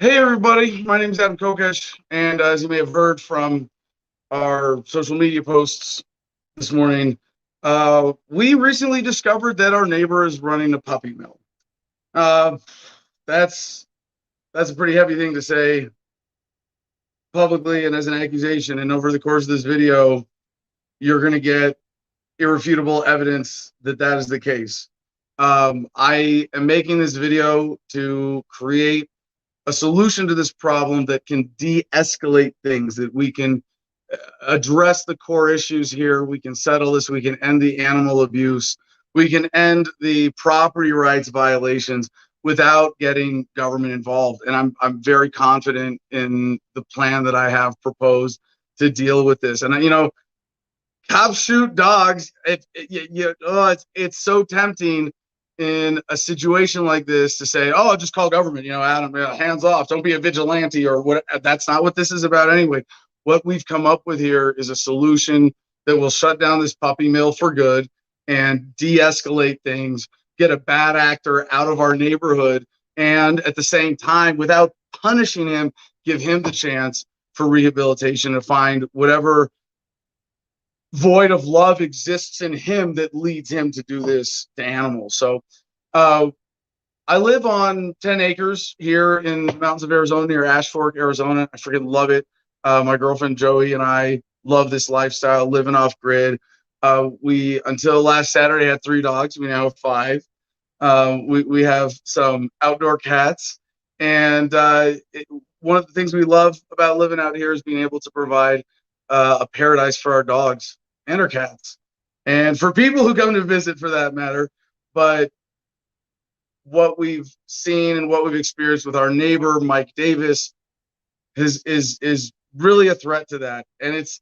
Hey everybody, my name is Adam Kokesh, and as you may have heard from our social media posts this morning, we recently discovered that our neighbor is running a puppy mill. Uh, that's a pretty heavy thing to say publicly and as an accusation. And over the course of this video, you're going to get irrefutable evidence that that is the case. I am making this video to create a solution to this problem that can de-escalate things, that we can address the core issues here. We can settle this. We can end the animal abuse. We can end the property rights violations without getting government involved. And I'm very confident in the plan that I have proposed to deal with this. And cops shoot dogs. It's so tempting in a situation like this to say, oh, I'll just call government, Adam, hands off, don't be a vigilante or what. That's not what this is about anyway. What we've come up with here is a solution that will shut down this puppy mill for good and de-escalate things, get a bad actor out of our neighborhood, and at the same time, without punishing him, give him the chance for rehabilitation to find whatever void of love exists in him that leads him to do this to animals. So I live on 10 acres here in the mountains of Arizona, near Ash Fork, Arizona. I freaking love it. My girlfriend Joey and I love this lifestyle, living off grid. We, until last Saturday, had 3 dogs. We now have 5. We have some outdoor cats. And one of the things we love about living out here is being able to provide a paradise for our dogs and our cats, and for people who come to visit, for that matter. But what we've seen and what we've experienced with our neighbor Mike Davis is really a threat to that. And it's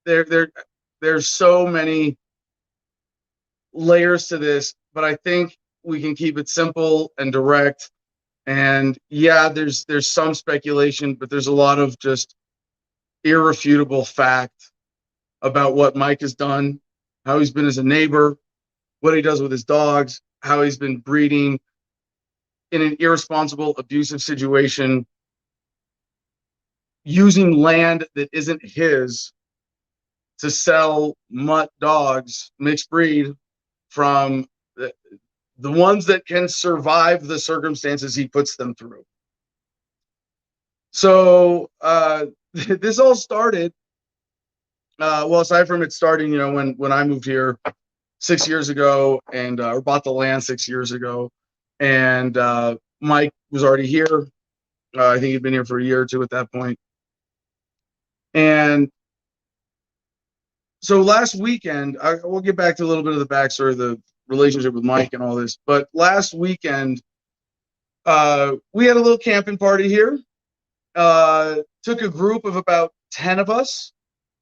there's so many layers to this, but I think we can keep it simple and direct. And yeah, there's some speculation, but there's a lot of just irrefutable fact about what Mike has done, how he's been as a neighbor, what he does with his dogs, how he's been breeding in an irresponsible, abusive situation, using land that isn't his to sell mutt dogs, mixed breed, from the ones that can survive the circumstances he puts them through. So this all started, well, aside from it starting, when I moved here 6 years ago, and or bought the land 6 years ago, and Mike was already here. I think he'd been here for a year or two at that point. And so last weekend, we'll get back to a little bit of the backstory of the relationship with Mike and all this. But last weekend, we had a little camping party here. Took a group of about 10 of us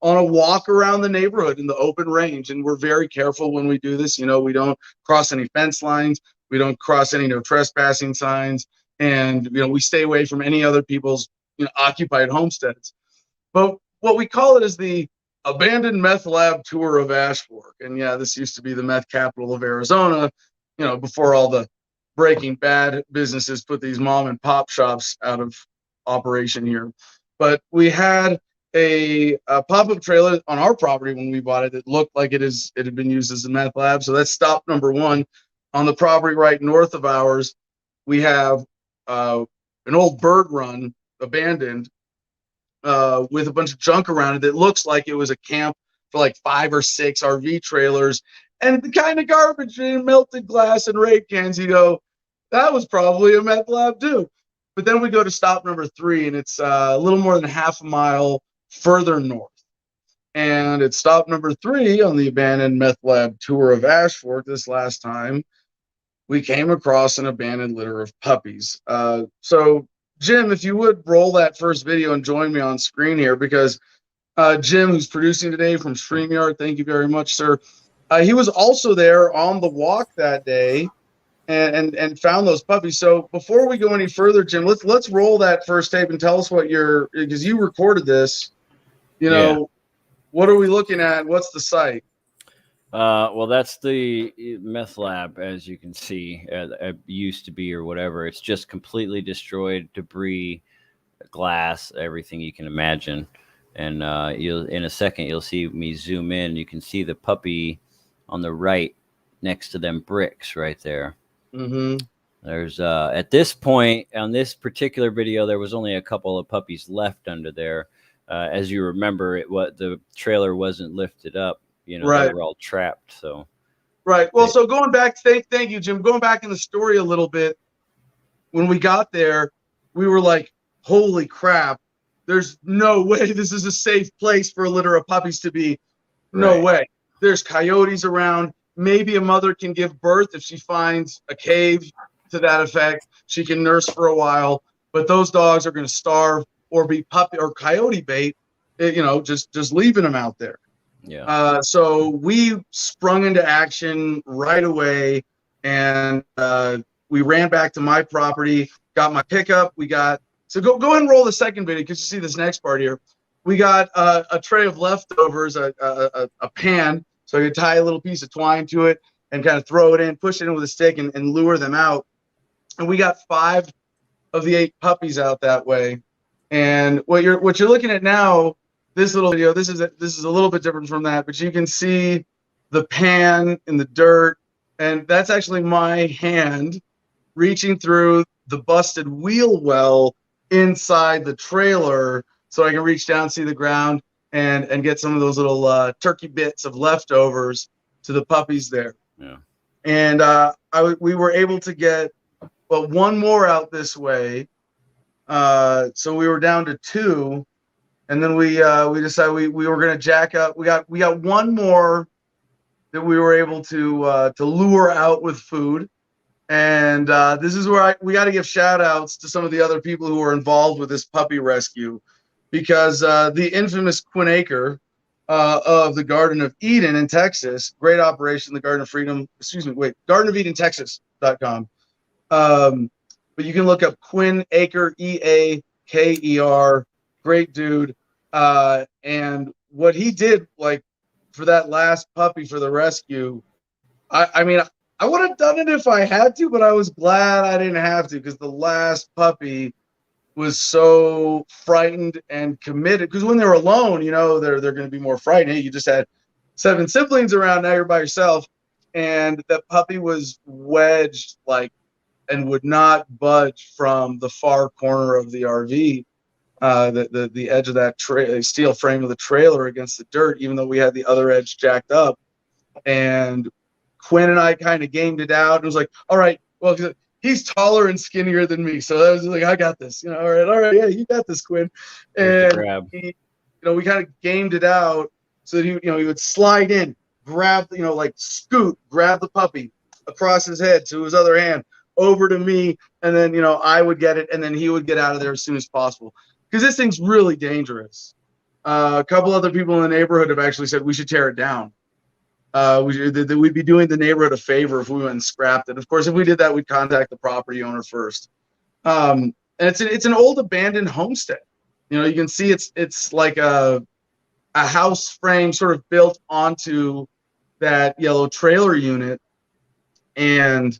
on a walk around the neighborhood in the open range. And we're very careful when we do this. We don't cross any fence lines. We don't cross any no trespassing signs. And, we stay away from any other people's occupied homesteads. But what we call it is the Abandoned Meth Lab Tour of Ash Fork. And yeah, this used to be the meth capital of Arizona, before all the Breaking Bad businesses put these mom and pop shops out of operation here. But we had a pop-up trailer on our property when we bought it that looked like it had been used as a meth lab. So that's stop number 1. On the property right north of ours, we have an old bird run, abandoned, with a bunch of junk around it that looks like it was a camp for like 5 or 6 RV trailers, and the kind of garbage and melted glass and rape cans. You go, that was probably a meth lab too. But then we go to stop number 3, and it's a little more than half a mile further north. And at stop number 3 on the Abandoned Meth Lab Tour of Ash Fork this last time, we came across an abandoned litter of puppies. So Jim, if you would roll that first video and join me on screen here, because Jim, who's producing today from StreamYard, thank you very much, sir. He was also there on the walk that day and found those puppies. So before we go any further, Jim, let's roll that first tape and tell us what because you recorded this. What are we looking at? What's the site? Well, that's the meth lab, as you can see. Used to be or whatever. It's just completely destroyed, debris, glass, everything you can imagine. And you'll in a second you'll see me zoom in. You can see the puppy on the right next to them bricks right there. Mm-hmm. There's at this point on this particular video, there was only a couple of puppies left under there. As you remember, what the trailer wasn't lifted up. You know, they Right. were all trapped. So Right. Well, so going back, thank you, Jim. Going back in the story a little bit, when we got there, we were like, holy crap, there's no way this is a safe place for a litter of puppies to be. No right. way. There's coyotes around. Maybe a mother can give birth if she finds a cave to that effect. She can nurse for a while, but those dogs are going to starve or be puppy or coyote bait, just leaving them out there. Yeah. So we sprung into action right away, and we ran back to my property, got my pickup. So go ahead and roll the second video because you see this next part here. We got a tray of leftovers, a pan, so you tie a little piece of twine to it and kind of throw it in, push it in with a stick, and lure them out. And we got 5 of the 8 puppies out that way. And what you're looking at now, this little video, this is a little bit different from that, but you can see the pan in the dirt, and that's actually my hand reaching through the busted wheel well inside the trailer so I can reach down, see the ground, and get some of those little turkey bits of leftovers to the puppies there. Yeah. And we were able to get one more out this way. So we were down to 2, and then we decided we were going to jack up. We got one more that we were able to lure out with food. And this is where we got to give shout outs to some of the other people who were involved with this puppy rescue, because the infamous Quinn Aker of the Garden of Eden in Texas, great operation, the Garden of Freedom, Garden of Eden, Texas.com. But you can look up Quinn Aker, Eaker, great dude. And what he did, like, for that last puppy for the rescue, I mean, I would have done it if I had to, but I was glad I didn't have to, because the last puppy was so frightened and committed. Because when they're alone, they're going to be more frightened. Hey, you just had 7 siblings around, now you're by yourself. And that puppy was wedged, like, and would not budge from the far corner of the RV, the edge of that steel frame of the trailer against the dirt, even though we had the other edge jacked up. And Quinn and I kind of gamed it out. It was like, all right, well, he's taller and skinnier than me, so I was like, I got this. All right, yeah, you got this, Quinn. And we kind of gamed it out so that he would slide in, grab, like scoot, grab the puppy across his head to his other hand, over to me, and then I would get it, and then he would get out of there as soon as possible, because this thing's really dangerous. A couple other people in the neighborhood have actually said we should tear it down. We'd be doing the neighborhood a favor if we went and scrapped it. Of course, if we did that, we'd contact the property owner first. And it's an old abandoned homestead. You can see it's like a house frame sort of built onto that yellow trailer unit, and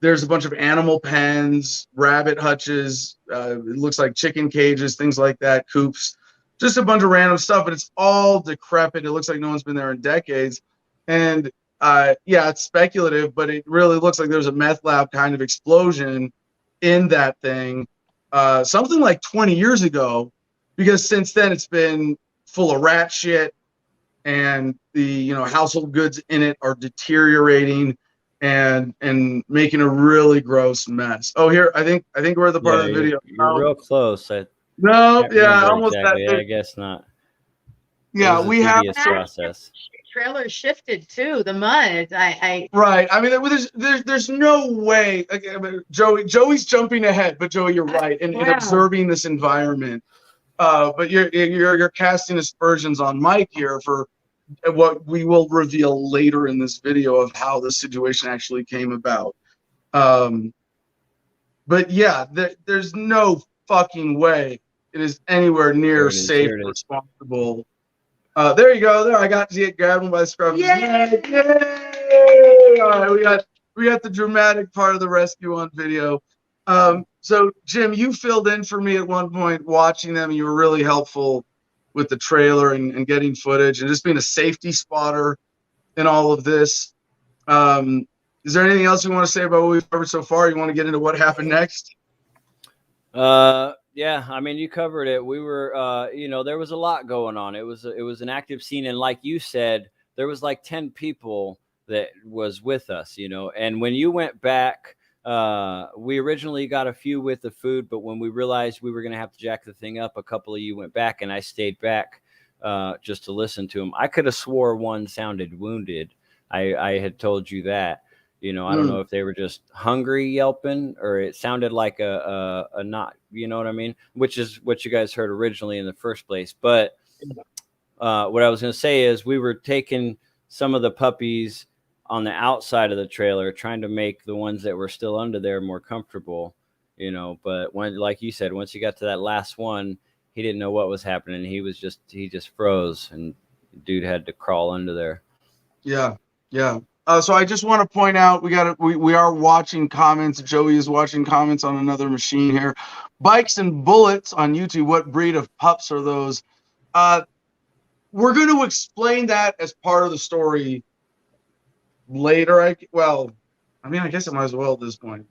there's a bunch of animal pens, rabbit hutches, it looks like chicken cages, things like that, coops, just a bunch of random stuff, but it's all decrepit. It looks like no one's been there in decades. And yeah, it's speculative, but it really looks like there's a meth lab kind of explosion in that thing, something like 20 years ago, because since then it's been full of rat shit, and the household goods in it are deteriorating and making a really gross mess. Oh, here, I think we're at the part of the video. You're real close. No, yeah, almost exactly. that. I guess not. Yeah, we have process. Trailer shifted too. The mud. Right. I mean, there's no way. I mean, Joey's jumping ahead, but Joey, you're right in observing this environment. But you're casting aspersions on Mike here for what we will reveal later in this video of how the situation actually came about. But yeah, there's no fucking way it is anywhere near safe or responsible There you go. There, I got to get grabbed by the scruff. Yay! Yay! All right, we got the dramatic part of the rescue on video. So Jim, you filled in for me at one point watching them. You were really helpful with the trailer and getting footage and just being a safety spotter in all of this. Is there anything else you want to say about what we've covered so far? You want to get into what happened next? Yeah, I mean, you covered it. We were, there was a lot going on. It was an active scene. And like you said, there was like 10 people that was with us, and when you went back, we originally got a few with the food, but when we realized we were going to have to jack the thing up, a couple of you went back and I stayed back, just to listen to them. I could have swore one sounded wounded. I had told you that. I don't know if they were just hungry yelping or it sounded like a not, you know what I mean? Which is what you guys heard originally in the first place. But what I was going to say is we were taking some of the puppies on the outside of the trailer, trying to make the ones that were still under there more comfortable, but when, like you said, once you got to that last one, he didn't know what was happening. He just froze and dude had to crawl under there. Yeah. Yeah. So I just want to point out, we are watching comments. Joey is watching comments on another machine here. Bikes and Bullets on YouTube. What breed of pups are those? We're going to explain that as part of the story later. I guess it might as well at this point.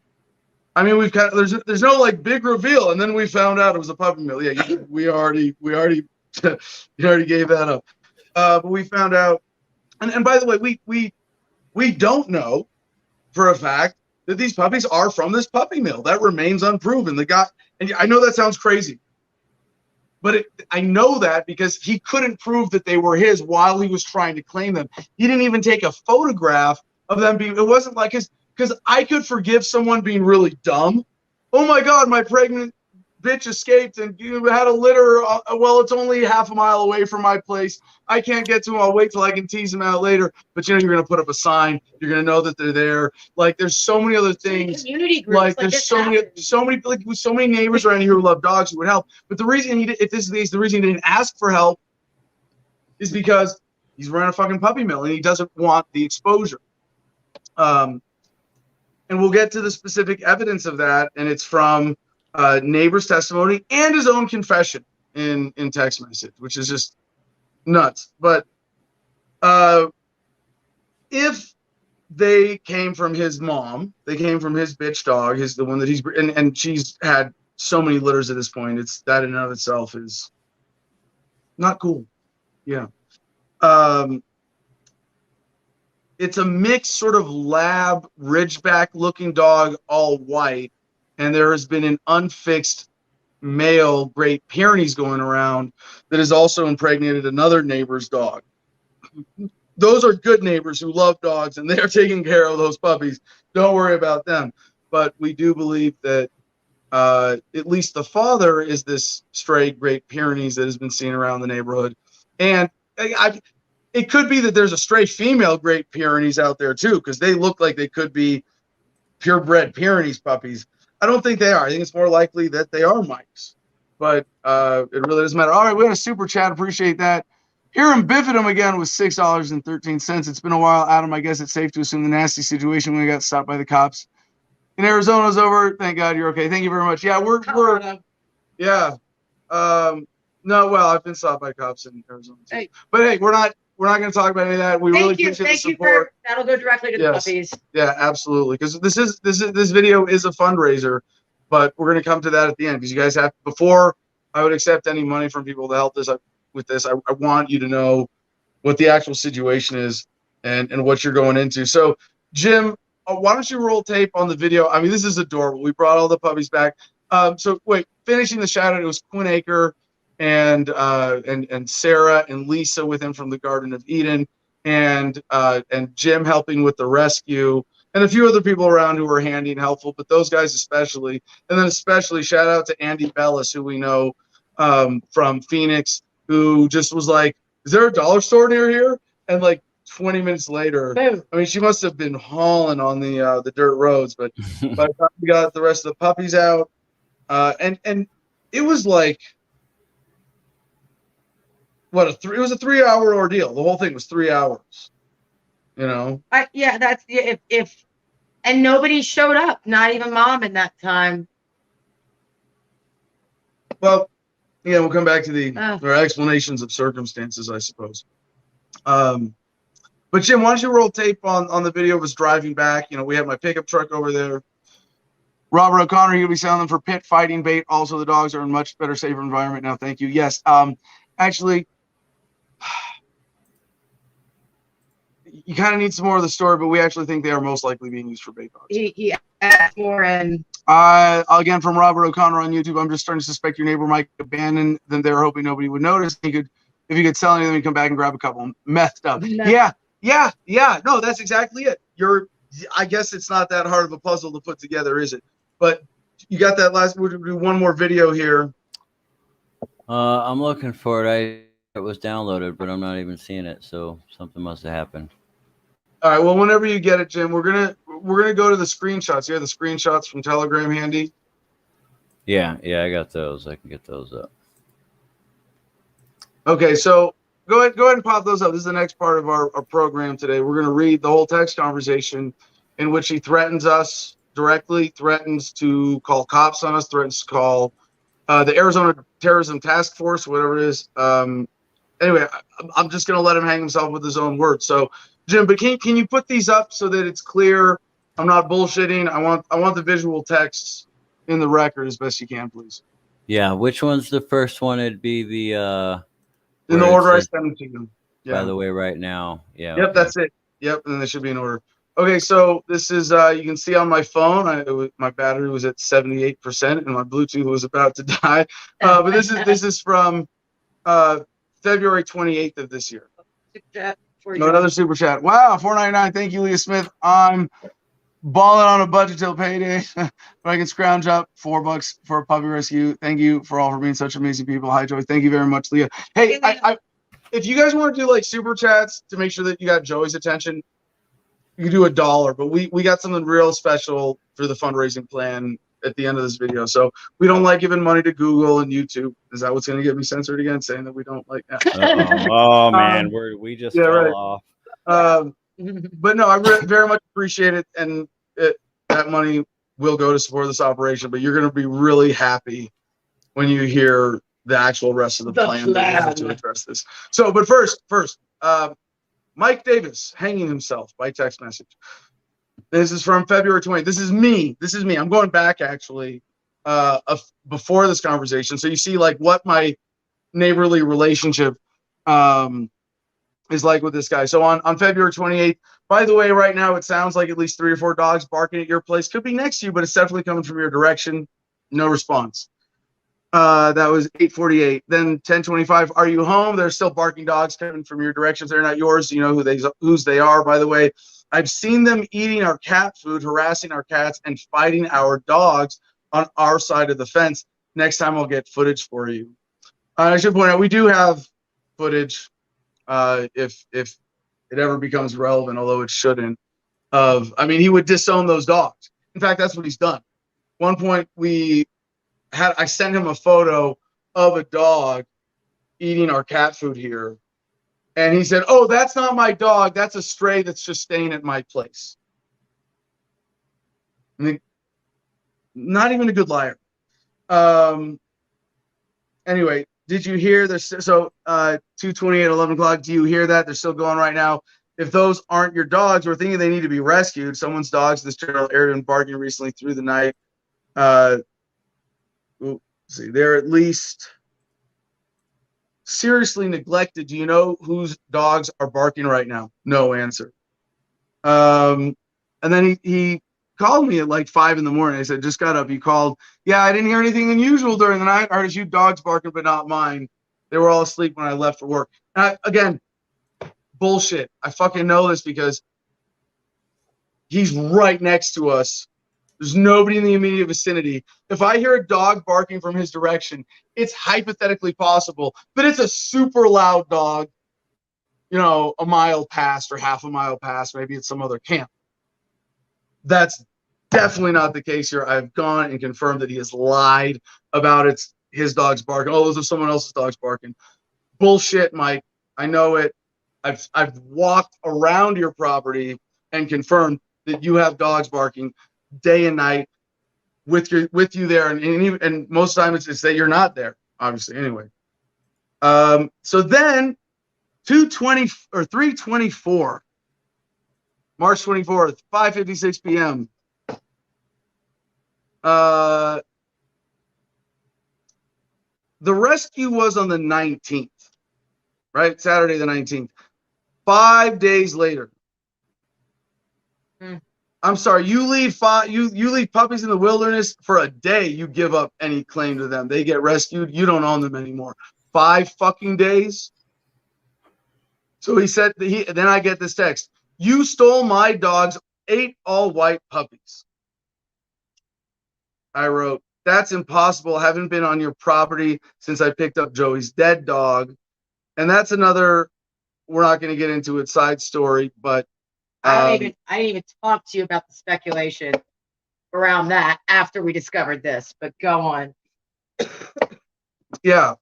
I mean, there's no like big reveal, and then we found out it was a puppy mill. Yeah, we already you already gave that up. But we found out, and by the way, we don't know for a fact that these puppies are from this puppy mill. That remains unproven. The guy, and I know that sounds crazy, but I know that because he couldn't prove that they were his while he was trying to claim them. He didn't even take a photograph of them being. It wasn't like because I could forgive someone being really dumb. Oh my God, my pregnant bitch escaped and you had a litter. Well, it's only half a mile away from my place. I can't get to him. I'll wait till I can tease him out later. But you're going to put up a sign. You're going to know that they're there. Like there's so many other things. Community groups, like there's so many neighbors around here who love dogs who would help. But the reason the reason he didn't ask for help is because he's running a fucking puppy mill and he doesn't want the exposure. And we'll get to the specific evidence of that, and it's from neighbor's testimony and his own confession in text message, which is just nuts. But if they came from his mom, they came from his bitch dog, the one that he's and she's had so many litters at this point. It's that in and of itself is not cool. Yeah. It's a mixed sort of lab ridgeback looking dog, all white. And there has been an unfixed male Great Pyrenees going around that has also impregnated another neighbor's dog. Those are good neighbors who love dogs and they're taking care of those puppies. Don't worry about them. But we do believe that at least the father is this stray Great Pyrenees that has been seen around the neighborhood. And it could be that there's a stray female Great Pyrenees out there too, because they look like they could be purebred Pyrenees puppies. I don't think they are. I think it's more likely that they are mics. But it really doesn't matter. All right, we had a super chat. Appreciate that. Hiram Bifidum again with $6.13. It's been a while, Adam. I guess it's safe to assume the nasty situation when we got stopped by the cops in Arizona's over. Thank God you're okay. Thank you very much. Yeah, yeah. No, well, I've been stopped by cops in Arizona too. Hey. But hey, we're not going to talk about any of that. We really appreciate the support. That'll go directly to the puppies. Yeah, absolutely. Because this video is a fundraiser, but we're going to come to that at the end because you guys have, before I would accept any money from people to help with this, I want you to know what the actual situation is and what you're going into. So, Jim, why don't you roll tape on the video? I mean, this is adorable. We brought all the puppies back. So wait, finishing the shout out, it was Quinn Aker and Sarah and Lisa with him from the Garden of Eden, and Jim helping with the rescue, and a few other people around who were handy and helpful, but those guys especially. And then especially shout out to Andy Bellis, who we know from Phoenix, who just was like, is there a dollar store near here? And like 20 minutes later, I mean, she must have been hauling on the dirt roads, but by the time we got the rest of the puppies out, and it was like, it was a 3-hour ordeal. The whole thing was 3 hours. You know? Yeah, that's if and nobody showed up, not even mom in that time. Well, yeah, we'll come back to the explanations of circumstances, I suppose. But Jim, why don't you roll tape on the video of us driving back? You know, we have my pickup truck over there. Robert O'Connor, you'll be selling them for pit fighting bait. Also, the dogs are in much better, safer environment now. Thank you. Yes. Actually, you kind of need some more of the story, but we actually think they are most likely being used for bait dogs. He asked more, and again, from Robert O'Connor on YouTube, I'm just starting to suspect your neighbor might abandon them. They were hoping nobody would notice. If you could sell any of them, you come back and grab a couple. Methed up. No. Yeah. No, that's exactly it. I guess it's not that hard of a puzzle to put together, is it? But you got that last. We'll do one more video here. I'm looking for it. It was downloaded, but I'm not even seeing it. So something must have happened. All right. Well, whenever you get it, Jim, we're gonna go to the screenshots. You have the screenshots from Telegram handy? Yeah, I got those. I can get those up. Okay, so go ahead and pop those up. This is the next part of our program today. We're gonna read the whole text conversation in which he threatens us directly, threatens to call cops on us, threatens to call the Arizona Terrorism Task Force, whatever it is. Anyway, I'm just gonna let him hang himself with his own words. So, Jim, but can you put these up so that it's clear? I'm not bullshitting. I want the visual texts in the record as best you can, please. Yeah, which one's the first one? It'd be the in the order I sent them to you. Yeah. By the way, right now. Yeah. Yep, okay. That's it. Yep, and they should be in order. Okay, so this is you can see on my phone. My battery was at 78%, and my Bluetooth was about to die. But this is from February 28th of this year. Another super chat. Wow, $4.99. Thank you, Leah Smith. I'm balling on a budget till payday, but I can scrounge up $4 for a puppy rescue. Thank you for being such amazing people. Hi, Joey. Thank you very much, Leah. Hey, if you guys want to do like super chats to make sure that you got Joey's attention, you can do $1. But we got something real special for the fundraising plan at the end of this video. So we don't like giving money to Google and YouTube. Is that what's going to get me censored again? Saying that we don't like that? Oh man, we just fell off. But no, I very much appreciate it, and that money will go to support this operation. But you're going to be really happy when you hear the actual rest of the plan that we have to address this. So, but first, Mike Davis hanging himself by text message. This is from February 20th. This is me. I'm going back actually before this conversation, so you see like what my neighborly relationship is like with this guy. So on February 28th, by the way, right now it sounds like at least 3 or 4 dogs barking at your place. Could be next to you, but it's definitely coming from your direction. No response. That was 8:48. Then 10:25. Are you home? There's still barking dogs coming from your direction. They're not yours. You know whose they are. By the way, I've seen them eating our cat food, harassing our cats, and fighting our dogs on our side of the fence. Next time I'll get footage for you. I should point out we do have footage. If it ever becomes relevant, although it shouldn't, he would disown those dogs. In fact, that's what he's done. One point I sent him a photo of a dog eating our cat food here. And he said, "Oh, that's not my dog. That's a stray that's just staying at my place." I mean, not even a good liar. Anyway, did you hear this? So 2:28, 11 o'clock. Do you hear that? They're still going right now. If those aren't your dogs, we're thinking they need to be rescued. Someone's dogs, this general area, been barking recently through the night. See, they're at least seriously neglected. Do you know whose dogs are barking right now? No answer. And then he called me at like 5 in the morning. I said, just got up. He called. Yeah, I didn't hear anything unusual during the night. I heard a few dogs barking, but not mine. They were all asleep when I left for work. Again, bullshit. I fucking know this because he's right next to us. There's nobody in the immediate vicinity. If I hear a dog barking from his direction, it's hypothetically possible, but it's a super loud dog, a mile past or half a mile past, maybe it's some other camp. That's definitely not the case here. I've gone and confirmed that he has lied about his dog's barking. Oh, those are someone else's dogs barking. Bullshit, Mike. I know it. I've walked around your property and confirmed that you have dogs barking day and night with you there, and most times it's that you're not there, obviously. Anyway, so then 2:20 or 3:24, March 24th, 5:56 p.m. The rescue was on the 19th, right? Saturday the 19th. 5 days later. I'm sorry, you leave puppies in the wilderness for a day, you give up any claim to them. They get rescued, you don't own them anymore. 5 fucking days. So he said then I get this text. You stole my dog's 8 all-white puppies. I wrote, that's impossible. I haven't been on your property since I picked up Joey's dead dog. And that's another, we're not going to get into it, side story, but I didn't even talk to you about the speculation around that after we discovered this, but go on. Yeah.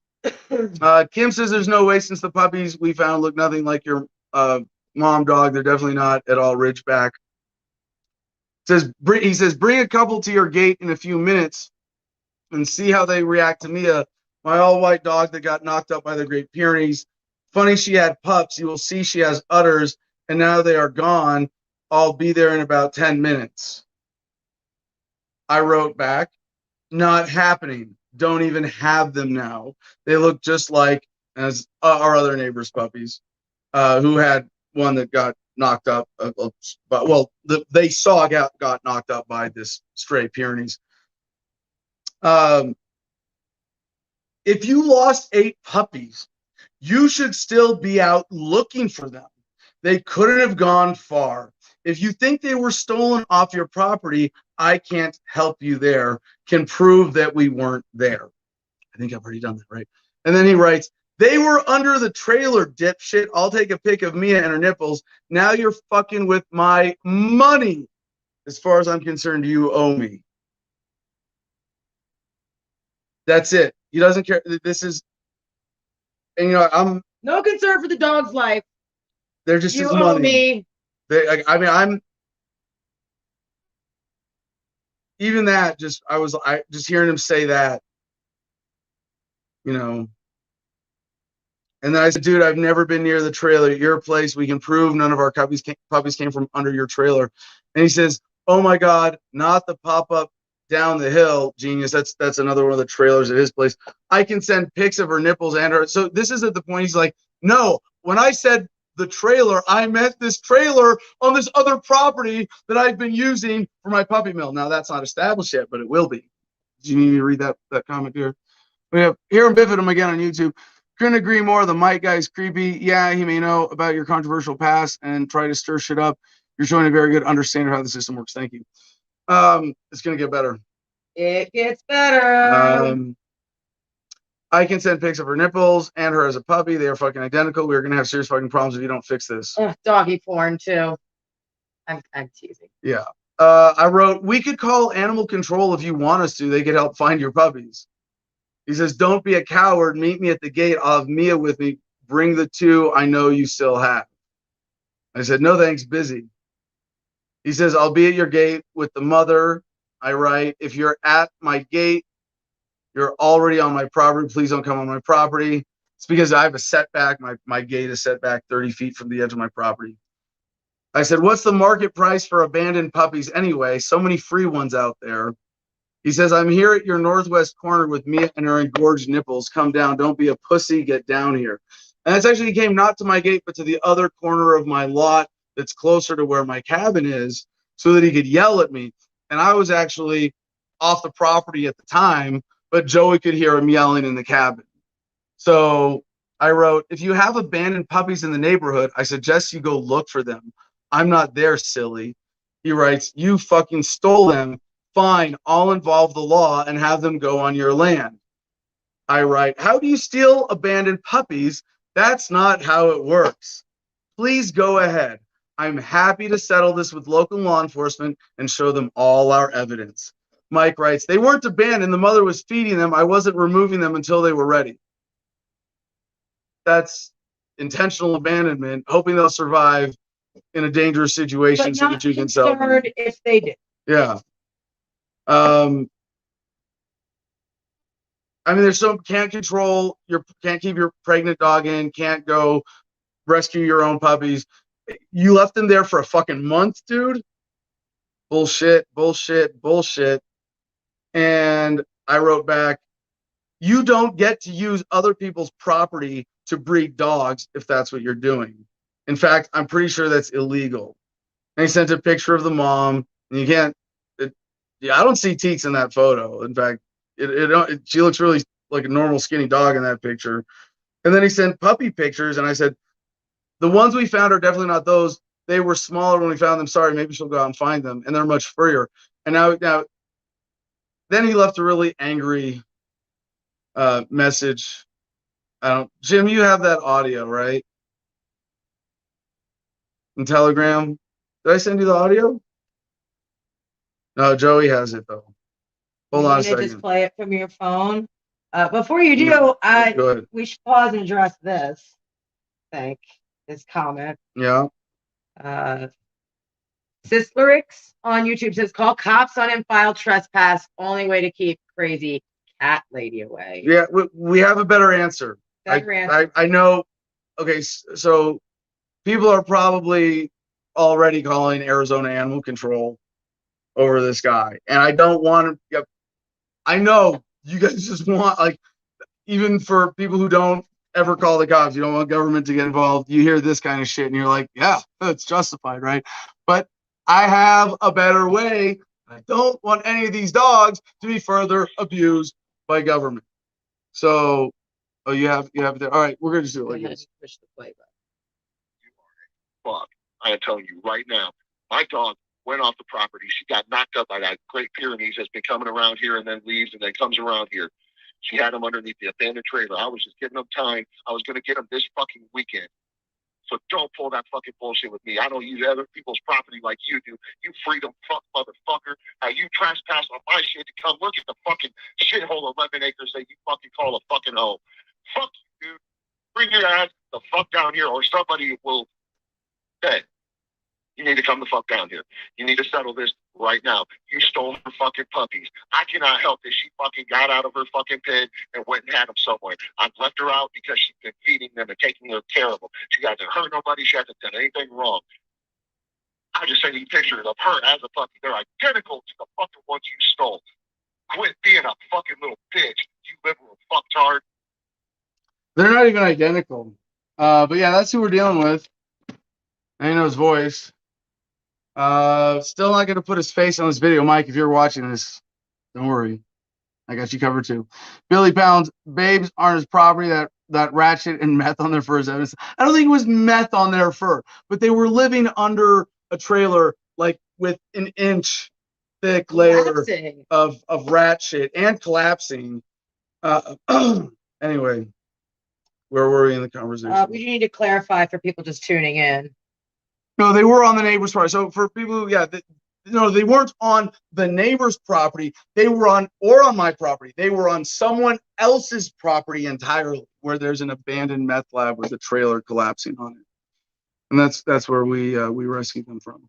Kim says there's no way since the puppies we found look nothing like your mom dog. They're definitely not at all Ridgeback. He says, bring a couple to your gate in a few minutes and see how they react to Mia, my all-white dog that got knocked up by the Great Pyrenees. Funny she had pups. You will see she has udders, and now they are gone. I'll be there in about 10 minutes. I wrote back, not happening. Don't even have them now. They look just like as our other neighbor's puppies, who had one that got knocked up. They saw got knocked up by this stray Pyrenees. If you lost 8 puppies, you should still be out looking for them. They couldn't have gone far. If you think they were stolen off your property, I can't help you there. Can prove that we weren't there. I think I've already done that, right? And then he writes, they were under the trailer, dipshit. I'll take a pic of Mia and her nipples. Now you're fucking with my money. As far as I'm concerned, you owe me. That's it. He doesn't care. This is, and you know, I'm no concern for the dog's life. They're just you his owe money. Me. I'm even that. I just hearing him say that, you know. And then I said, dude, I've never been near the trailer at your place. We can prove none of our puppies came from under your trailer. And he says, oh my God, not the pop-up down the hill, genius. That's another one of the trailers at his place. I can send pics of her nipples and her. So this is at the point he's like, no, when I said the trailer, I meant this trailer on this other property that I've been using for my puppy mill. Now that's not established yet, but it will be. Do you need me to read that comment here? We have Hiram Biffidum again on YouTube. Couldn't agree more. The Mike guy is creepy. Yeah, he may know about your controversial past and try to stir shit up. You're showing a very good understanding of how the system works. Thank you. It's gonna get better. It gets better. I can send pics of her nipples and her as a puppy. They are fucking identical. We're gonna have serious fucking problems if you don't fix this. Doggy porn too. I'm teasing. Yeah. I wrote, we could call animal control if you want us to. They could help find your puppies. He says, don't be a coward. Meet me at the gate. I'll have Mia with me. Bring the 2 I know you still have. I said, no thanks, busy. He says, I'll be at your gate with the mother. I write, if you're at my gate, you're already on my property. Please don't come on my property. It's because I have a setback. My gate is set back 30 feet from the edge of my property. I said, what's the market price for abandoned puppies anyway? So many free ones out there. He says, I'm here at your northwest corner with Mia and her engorged nipples. Come down. Don't be a pussy. Get down here. And that's actually, he came not to my gate, but to the other corner of my lot that's closer to where my cabin is so that he could yell at me. And I was actually off the property at the time, but Joey could hear him yelling in the cabin. So I wrote, if you have abandoned puppies in the neighborhood, I suggest you go look for them. I'm not there, silly. He writes, you fucking stole them. Fine, I'll involve the law and have them go on your land. I write, how do you steal abandoned puppies? That's not how it works. Please go ahead. I'm happy to settle this with local law enforcement and show them all our evidence. Mike writes, they weren't abandoned. The mother was feeding them. I wasn't removing them until they were ready. that's intentional abandonment, hoping they'll survive in a dangerous situation But so not that you can sell them. concerned if they do. Yeah. I mean, there's can't keep your pregnant dog in, can't go rescue your own puppies. You left them there for a fucking month, dude. Bullshit, bullshit, bullshit. And I wrote back, you don't get to use other people's property to breed dogs if that's what you're doing. In fact, I'm pretty sure that's illegal. And he sent a picture of the mom, and you can't. I don't see teats in that photo. In fact, she looks really like a normal skinny dog in that picture. And then he sent puppy pictures, and I said, the ones we found are definitely not those. They were smaller when we found them. Sorry, maybe she'll go out and find them. And they're much furrier. And now, then he left a really angry message. Jim, you have that audio, right? In Telegram. Did I send you the audio? No, Joey has it though. Hold on a second. Just play it from your phone. Before you do, Go ahead. we should pause and address this. This comment. Yeah. Sislerix on YouTube says, call cops on him, file trespass. Only way to keep crazy cat lady away. Yeah, we have a better answer. I know. Okay, so people are probably already calling Arizona Animal Control over this guy, and I don't want to. I know you guys just want, like, even for people who don't ever call the cops, you don't want government to get involved. You hear this kind of shit, and you're like, yeah, it's justified, right? But I have a better way. I don't want any of these dogs to be further abused by government. So, you have it there. All right, we're gonna just do it like this. Push the play button. You are a fuck. I am telling you right now, my dog went off the property. She got knocked up by that Great Pyrenees that's been coming around here and then leaves and then comes around here. She had him underneath the abandoned trailer. I was just getting him time. I was gonna get him this fucking weekend. So don't pull that fucking bullshit with me. I don't use other people's property like you do. You freedom fuck motherfucker. Now you trespass on my shit to come look at the fucking shithole 11 acres that you fucking call a fucking home. Fuck you, dude. Bring your ass the fuck down here or somebody will say, you need to come the fuck down here. You need to settle this right now. You stole her fucking puppies. I cannot help that she fucking got out of her fucking pen and went and had them somewhere. I've left her out because she's been feeding them and taking care of them. She hasn't hurt nobody. She hasn't done anything wrong. I just sent you pictures of her as a puppy. They're identical to the fucking ones you stole. Quit being a fucking little bitch, you liberal fucktard. They're not even identical. But yeah, that's who we're dealing with. I know his voice. Still not gonna put his face on this video. Mike, if you're watching this, don't worry. I got you covered too. Billy Pounds, babes aren't his property. That ratchet and meth on their fur is evidence. I don't think it was meth on their fur, but they were living under a trailer, like with an inch thick layer of rat shit and collapsing. Anyway, where were we in the conversation? We need to clarify for people just tuning in. No, they were on the neighbor's property. So for people who, they weren't on the neighbor's property. They were on my property. They were on someone else's property entirely, where there's an abandoned meth lab with a trailer collapsing on it. And that's where we rescued them from.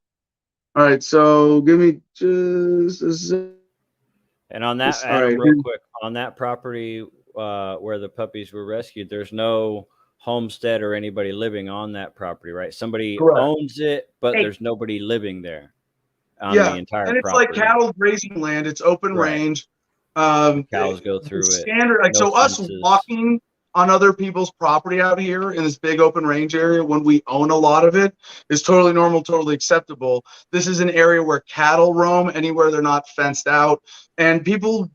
All right, so give me just a second. And on that, Adam, real quick, on that property where the puppies were rescued, there's no homestead or anybody living on that property, right? Somebody owns it, but there's nobody living there on the entire property. And it's like cattle grazing land. It's open range. Cows go through it. Standard, like, no so fences. Us walking on other people's property out here in this big open range area when we own a lot of it is totally normal, totally acceptable. This is an area where cattle roam anywhere they're not fenced out, and people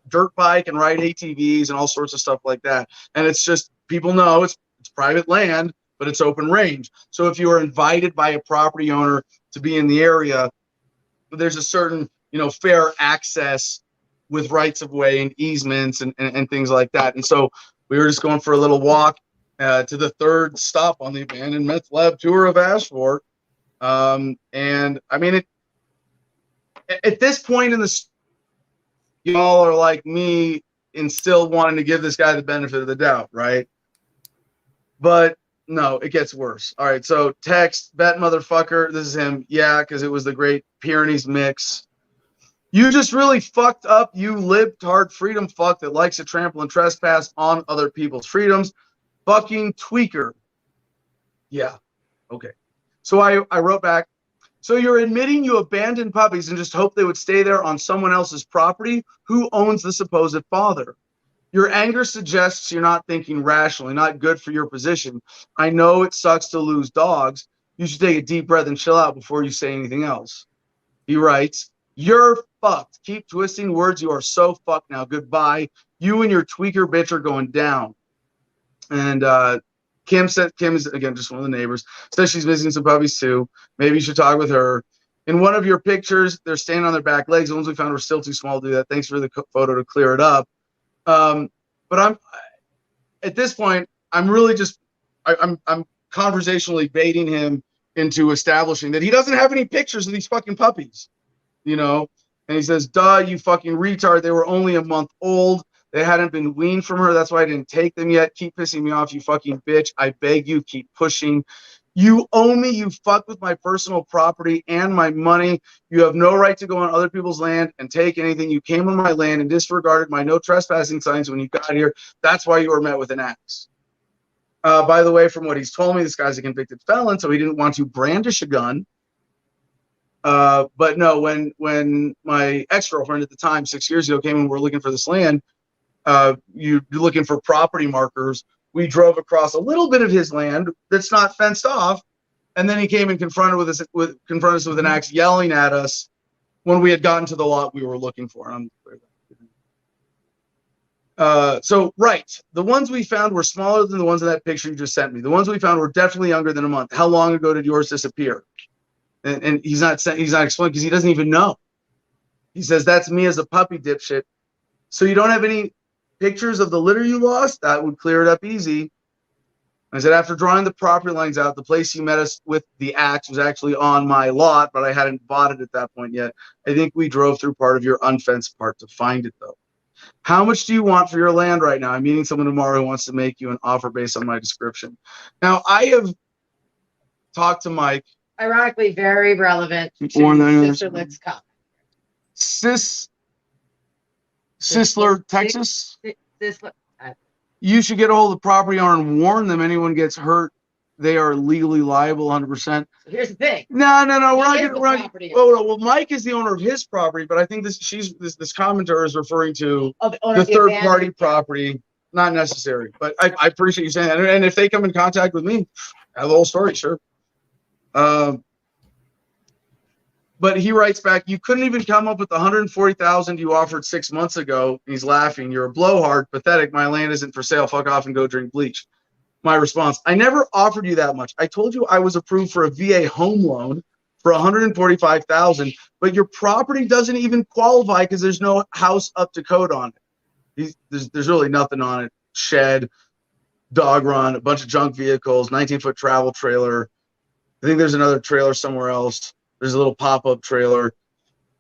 dirt bike and ride ATVs and all sorts of stuff like that. And it's just, people know it's private land, but it's open range. So if you are invited by a property owner to be in the area, there's a certain, fair access with rights of way and easements and things like that. And so we were just going for a little walk to the third stop on the abandoned meth lab tour of Ashford. And I mean, at this point in the, y'all are like me in still wanting to give this guy the benefit of the doubt, right? But no, it gets worse. All right, so text, bet motherfucker. This is him. Yeah, because it was the Great Pyrenees mix. You just really fucked up, you libtard freedom fuck that likes to trample and trespass on other people's freedoms. Fucking tweaker. Yeah, okay. So I wrote back, so you're admitting you abandoned puppies and just hope they would stay there on someone else's property? Who owns the supposed father? Your anger suggests you're not thinking rationally, not good for your position. I know it sucks to lose dogs. You should take a deep breath and chill out before you say anything else. He writes, you're fucked. Keep twisting words. You are so fucked now. Goodbye. You and your tweaker bitch are going down. And Kim is, again, just one of the neighbors, says she's missing some puppies too. Maybe you should talk with her. In one of your pictures, they're standing on their back legs. The ones we found were still too small to do that. Thanks for the photo to clear it up. But I'm at this point, I'm really just I'm conversationally baiting him into establishing that he doesn't have any pictures of these fucking puppies, you know. And he says, duh, you fucking retard. They were only a month old. They hadn't been weaned from her. That's why I didn't take them yet. Keep pissing me off, you fucking bitch. I beg you, keep pushing. You owe me. You fucked with my personal property and my money. You have no right to go on other people's land and take anything. You came on my land and disregarded my no trespassing signs when you got here. That's why you were met with an axe. By the way, from what he's told me, this guy's a convicted felon, so he didn't want to brandish a gun. But no, when my ex-girlfriend at the time, 6 years ago, came and we're looking for this land, you're looking for property markers. We drove across a little bit of his land that's not fenced off, and then he came and confronted us with an axe, yelling at us when we had gotten to the lot we were looking for. So right, the ones we found were smaller than the ones in that picture you just sent me. The ones we found were definitely younger than a month. How long ago did yours disappear? And he's not explaining because he doesn't even know. He says, that's me as a puppy, dipshit. So you don't have any pictures of the litter you lost? That would clear it up easy. I said, after drawing the property lines out, the place you met us with the axe was actually on my lot, but I hadn't bought it at that point yet. I think we drove through part of your unfenced part to find it, though. How much do you want for your land right now? I'm meeting someone tomorrow who wants to make you an offer based on my description. Now, I have talked to Mike. Ironically, very relevant to Sister Lick's comment. Sisler, Texas. You should get a hold of the property owner and warn them anyone gets hurt, they are legally liable 100%. Here's the thing. No. We're not. Well, Mike is the owner of his property, but I think this commenter is referring to the third party property. Not necessary, but I appreciate you saying that. And if they come in contact with me, I have the whole story, sure. But he writes back, you couldn't even come up with the $140,000 you offered 6 months ago. He's laughing. You're a blowhard, pathetic. My land isn't for sale. Fuck off and go drink bleach. My response, I never offered you that much. I told you I was approved for a VA home loan for $145,000, but your property doesn't even qualify because there's no house up to code on it. There's really nothing on it. Shed, dog run, a bunch of junk vehicles, 19-foot travel trailer. I think there's another trailer somewhere else. There's a little pop-up trailer.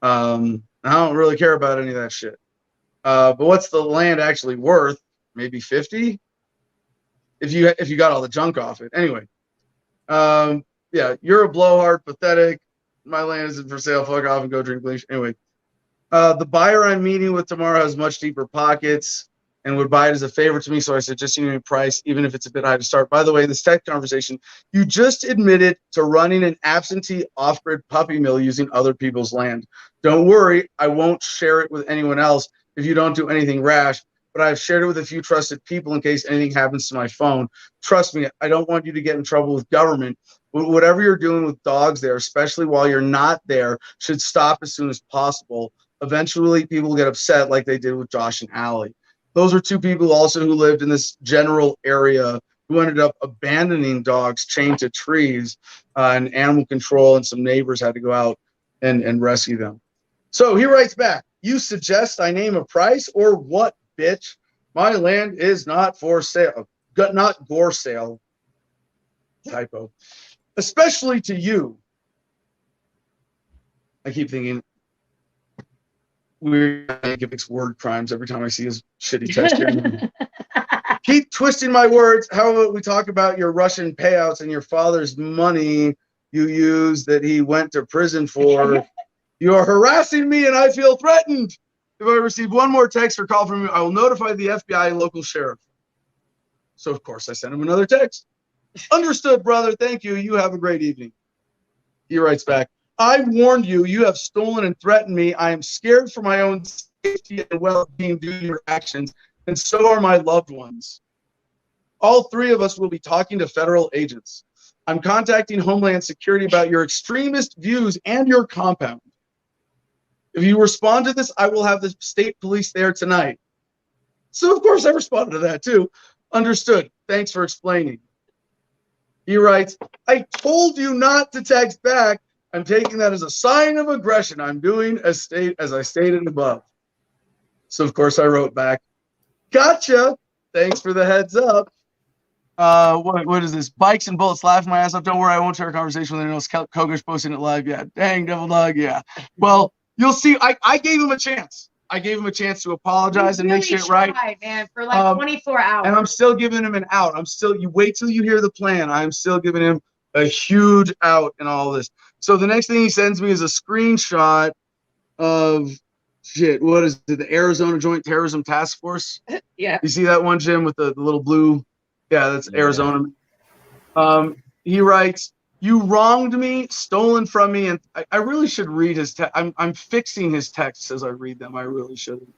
I don't really care about any of that shit. But what's the land actually worth? Maybe 50? If you got all the junk off it. Anyway. Yeah, you're a blowhard, pathetic. My land isn't for sale. Fuck off and go drink bleach. Anyway. The buyer I'm meeting with tomorrow has much deeper pockets and would buy it as a favor to me, so I suggest you name a price, even if it's a bit high to start. By the way, in this tech conversation, you just admitted to running an absentee off-grid puppy mill using other people's land. Don't worry, I won't share it with anyone else if you don't do anything rash, but I've shared it with a few trusted people in case anything happens to my phone. Trust me, I don't want you to get in trouble with government. Whatever you're doing with dogs there, especially while you're not there, should stop as soon as possible. Eventually, people get upset like they did with Josh and Allie. Those were two people also who lived in this general area who ended up abandoning dogs chained to trees, and animal control and some neighbors had to go out and rescue them. So he writes back, you suggest I name a price or what, bitch? My land is not for sale. Not for sale. Typo. Especially to you. I keep thinking, weird word crimes every time I see his shitty text here. keep twisting my words. How about we talk about your Russian payouts and your father's money you used that he went to prison for? You are harassing me and I feel threatened. If I receive one more text or call from you, I will notify the FBI and local sheriff. So, of course, I sent him another text. Understood, brother. Thank you. You have a great evening. He writes back, I warned you. You have stolen and threatened me. I am scared for my own safety and well-being due to your actions, and so are my loved ones. All three of us will be talking to federal agents. I'm contacting Homeland Security about your extremist views and your compound. If you respond to this, I will have the state police there tonight. So, of course, I responded to that, too. Understood. Thanks for explaining. He writes, I told you not to text back. I'm taking that as a sign of aggression. I'm doing as I stated above. So, of course, I wrote back, gotcha. Thanks for the heads up. What is this? Bikes and bullets, laughing my ass off. Don't worry, I won't share a conversation with anyone else. Kogish posting it live. Yeah. Dang, Devil Dog. Yeah. Well, you'll see. I gave him a chance. I gave him a chance to apologize and make shit right. Man, for like 24 hours. And I'm still giving him an out. You wait till you hear the plan. I'm still giving him a huge out in all this. So the next thing he sends me is a screenshot of shit. What is it? The Arizona Joint Terrorism Task Force. Yeah. You see that one, Jim, with the little blue? Yeah, that's Arizona. He writes, you wronged me, stolen from me, and I really should read his text. I'm fixing his texts as I read them. I really shouldn't.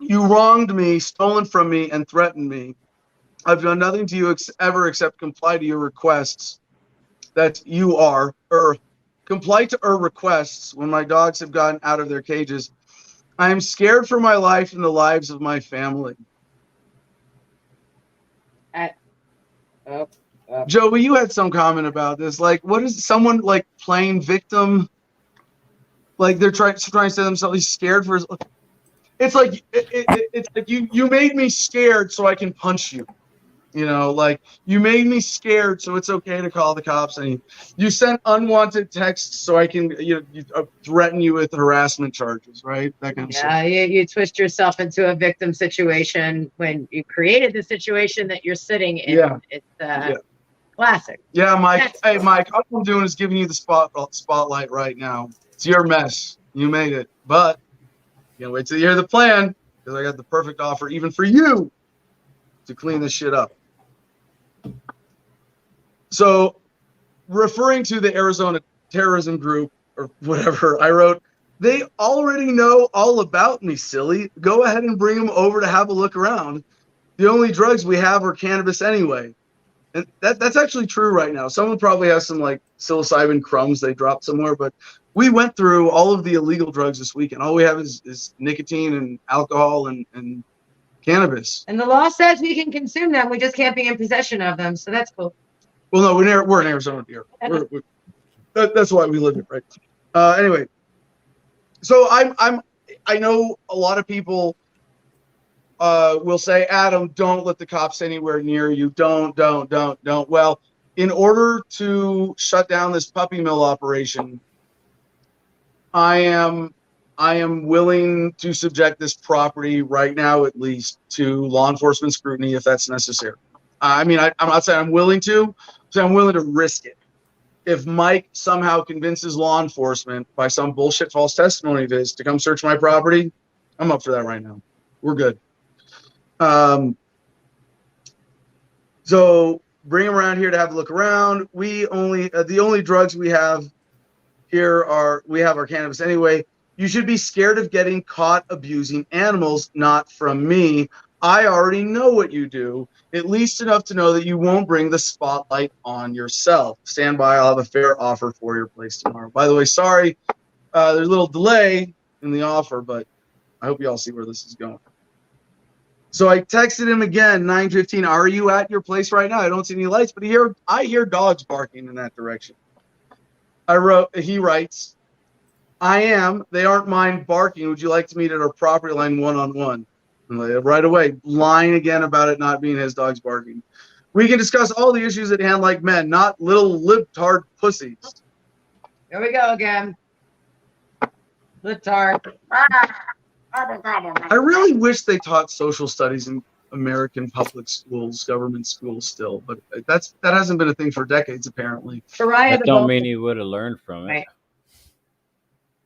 You wronged me, stolen from me, and threatened me. I've done nothing to you ever except comply to your requests. That you are, or comply to our requests when my dogs have gotten out of their cages. I am scared for my life and the lives of my family. Joey, you had some comment about this. Like, what is someone like playing victim? Like they're trying to say themselves, he's scared for his. It's like it's like you made me scared so I can punch you. You know, like you made me scared so it's okay to call the cops. And you sent unwanted texts so I can threaten you with harassment charges, right? That kind of stuff. Yeah, you twist yourself into a victim situation when you created the situation that you're sitting in. Yeah. It's classic. Yeah, Mike. Hey, Mike, all I'm doing is giving you the spotlight right now. It's your mess. You made it. But you know, wait till you hear the plan, because I got the perfect offer even for you to clean this shit up. So, referring to the Arizona terrorism group or whatever, I wrote, they already know all about me, silly. Go ahead and bring them over to have a look around. The only drugs we have are cannabis anyway. And that's actually true right now. Someone probably has some like psilocybin crumbs they dropped somewhere, but we went through all of the illegal drugs this weekend. All we have is nicotine and alcohol and cannabis. And the law says we can consume them. We just can't be in possession of them. So that's cool. Well, no, we're in Arizona here. That's why we live here, right? Anyway, so I know a lot of people will say, Adam, don't let the cops anywhere near you. Don't. Well, in order to shut down this puppy mill operation, I am willing to subject this property right now, at least, to law enforcement scrutiny if that's necessary. I mean, I'm not saying I'm willing to, so I'm willing to risk it. If Mike somehow convinces law enforcement by some bullshit false testimony of his to come search my property, I'm up for that right now. We're good. So bring him around here to have a look around. We only the only drugs we have here are our cannabis anyway. You should be scared of getting caught abusing animals, not from me. I already know what you do, at least enough to know that you won't bring the spotlight on yourself. Stand by. I'll have a fair offer for your place tomorrow. By the way, sorry, there's a little delay in the offer, but I hope you all see where this is going. So I texted him again, 9:15. Are you at your place right now? I don't see any lights, but I hear dogs barking in that direction. He writes, I am. They aren't mine barking. Would you like to meet at our property line one-on-one? Right away, lying again about it not being his dogs barking. We can discuss all the issues at hand like men, not little libtard pussies. Here we go again. Libtard. I really wish they taught social studies in American public schools, government schools still, but that hasn't been a thing for decades apparently. Pariah That the don't Bull- mean he would have learned from it. Right.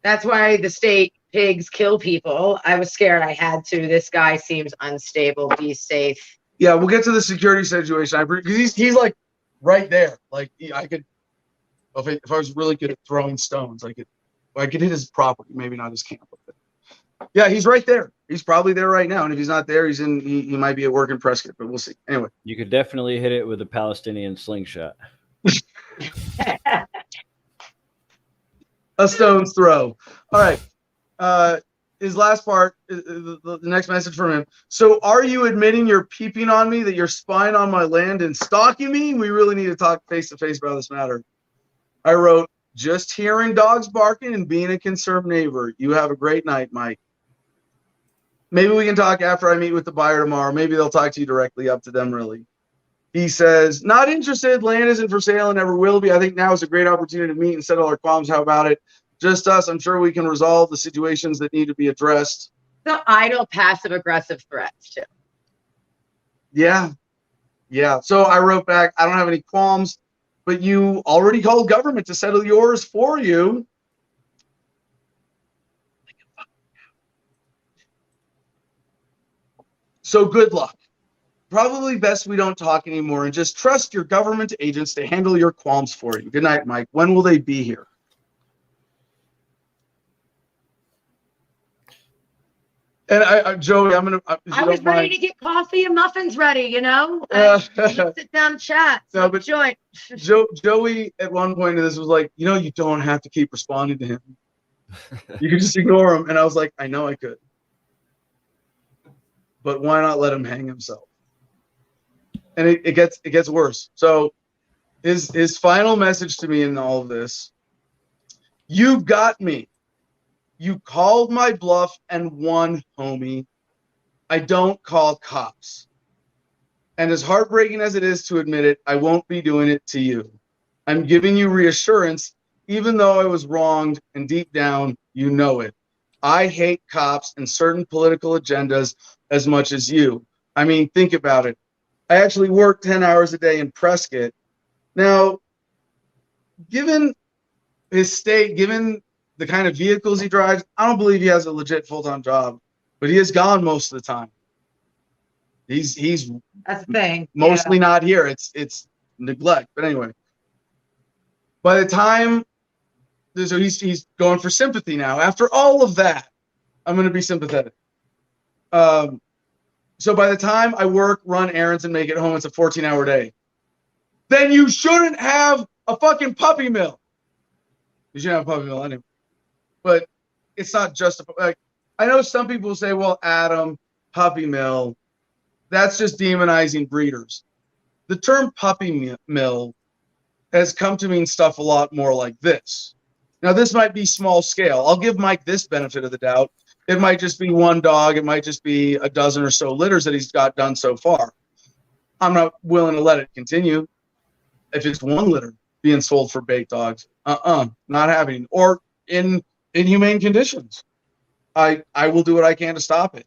That's why the state pigs kill people. I was scared I had to. This guy seems unstable. Be safe. Yeah, we'll get to the security situation. Because he's like right there. Like I could, if I was really good at throwing stones, I could hit his property, maybe not his camp. Yeah, he's right there. He's probably there right now, and if he's not there, he might be at work in Prescott, but we'll see. Anyway, You could definitely hit it with a Palestinian slingshot. A stone's throw. All right. His last part, the next message from him. So, are you admitting you're peeping on me, that you're spying on my land and stalking me? We really need to talk face to face about this matter. I wrote, just hearing dogs barking and being a concerned neighbor. You have a great night, Mike. Maybe we can talk after I meet with the buyer tomorrow. Maybe they'll talk to you directly, up to them, really. He says, not interested. Land isn't for sale and never will be. I think now is a great opportunity to meet and settle our qualms. How about it? Just us. I'm sure we can resolve the situations that need to be addressed. The idle, passive-aggressive threats, too. Yeah. Yeah. So I wrote back, I don't have any qualms, but you already called government to settle yours for you. So good luck. Probably best we don't talk anymore and just trust your government agents to handle your qualms for you. Good night, Mike. When will they be here? And Joey, I'm gonna. I was ready to get coffee and muffins ready, you know. Sit down and chat. No, but joint. Joey at one point in this was like, you don't have to keep responding to him. You can just ignore him. And I was like, I know I could, but why not let him hang himself? And it gets worse. So his final message to me in all of this: you got me. You called my bluff and won, homie. I don't call cops. And as heartbreaking as it is to admit it, I won't be doing it to you. I'm giving you reassurance, even though I was wronged, and deep down, you know it. I hate cops and certain political agendas as much as you. I mean, think about it. I actually work 10 hours a day in Prescott. Now, given his state, given the kind of vehicles he drives, I don't believe he has a legit full-time job, but he is gone most of the time. He's That's the thing. mostly not here. It's neglect. But anyway, by the time, so he's going for sympathy now. After all of that, I'm going to be sympathetic. So by the time I work, run errands, and make it home, it's a 14-hour day. Then you shouldn't have a fucking puppy mill. You shouldn't have a puppy mill anyway. But it's not just like, I know some people say, well, Adam, puppy mill, that's just demonizing breeders. The term puppy mill has come to mean stuff a lot more like this. Now, this might be small scale. I'll give Mike this benefit of the doubt. It might just be one dog. It might just be a dozen or so litters that he's got done so far. I'm not willing to let it continue. If it's one litter being sold for bait dogs, not happening. Or in inhumane conditions, I will do what I can to stop it.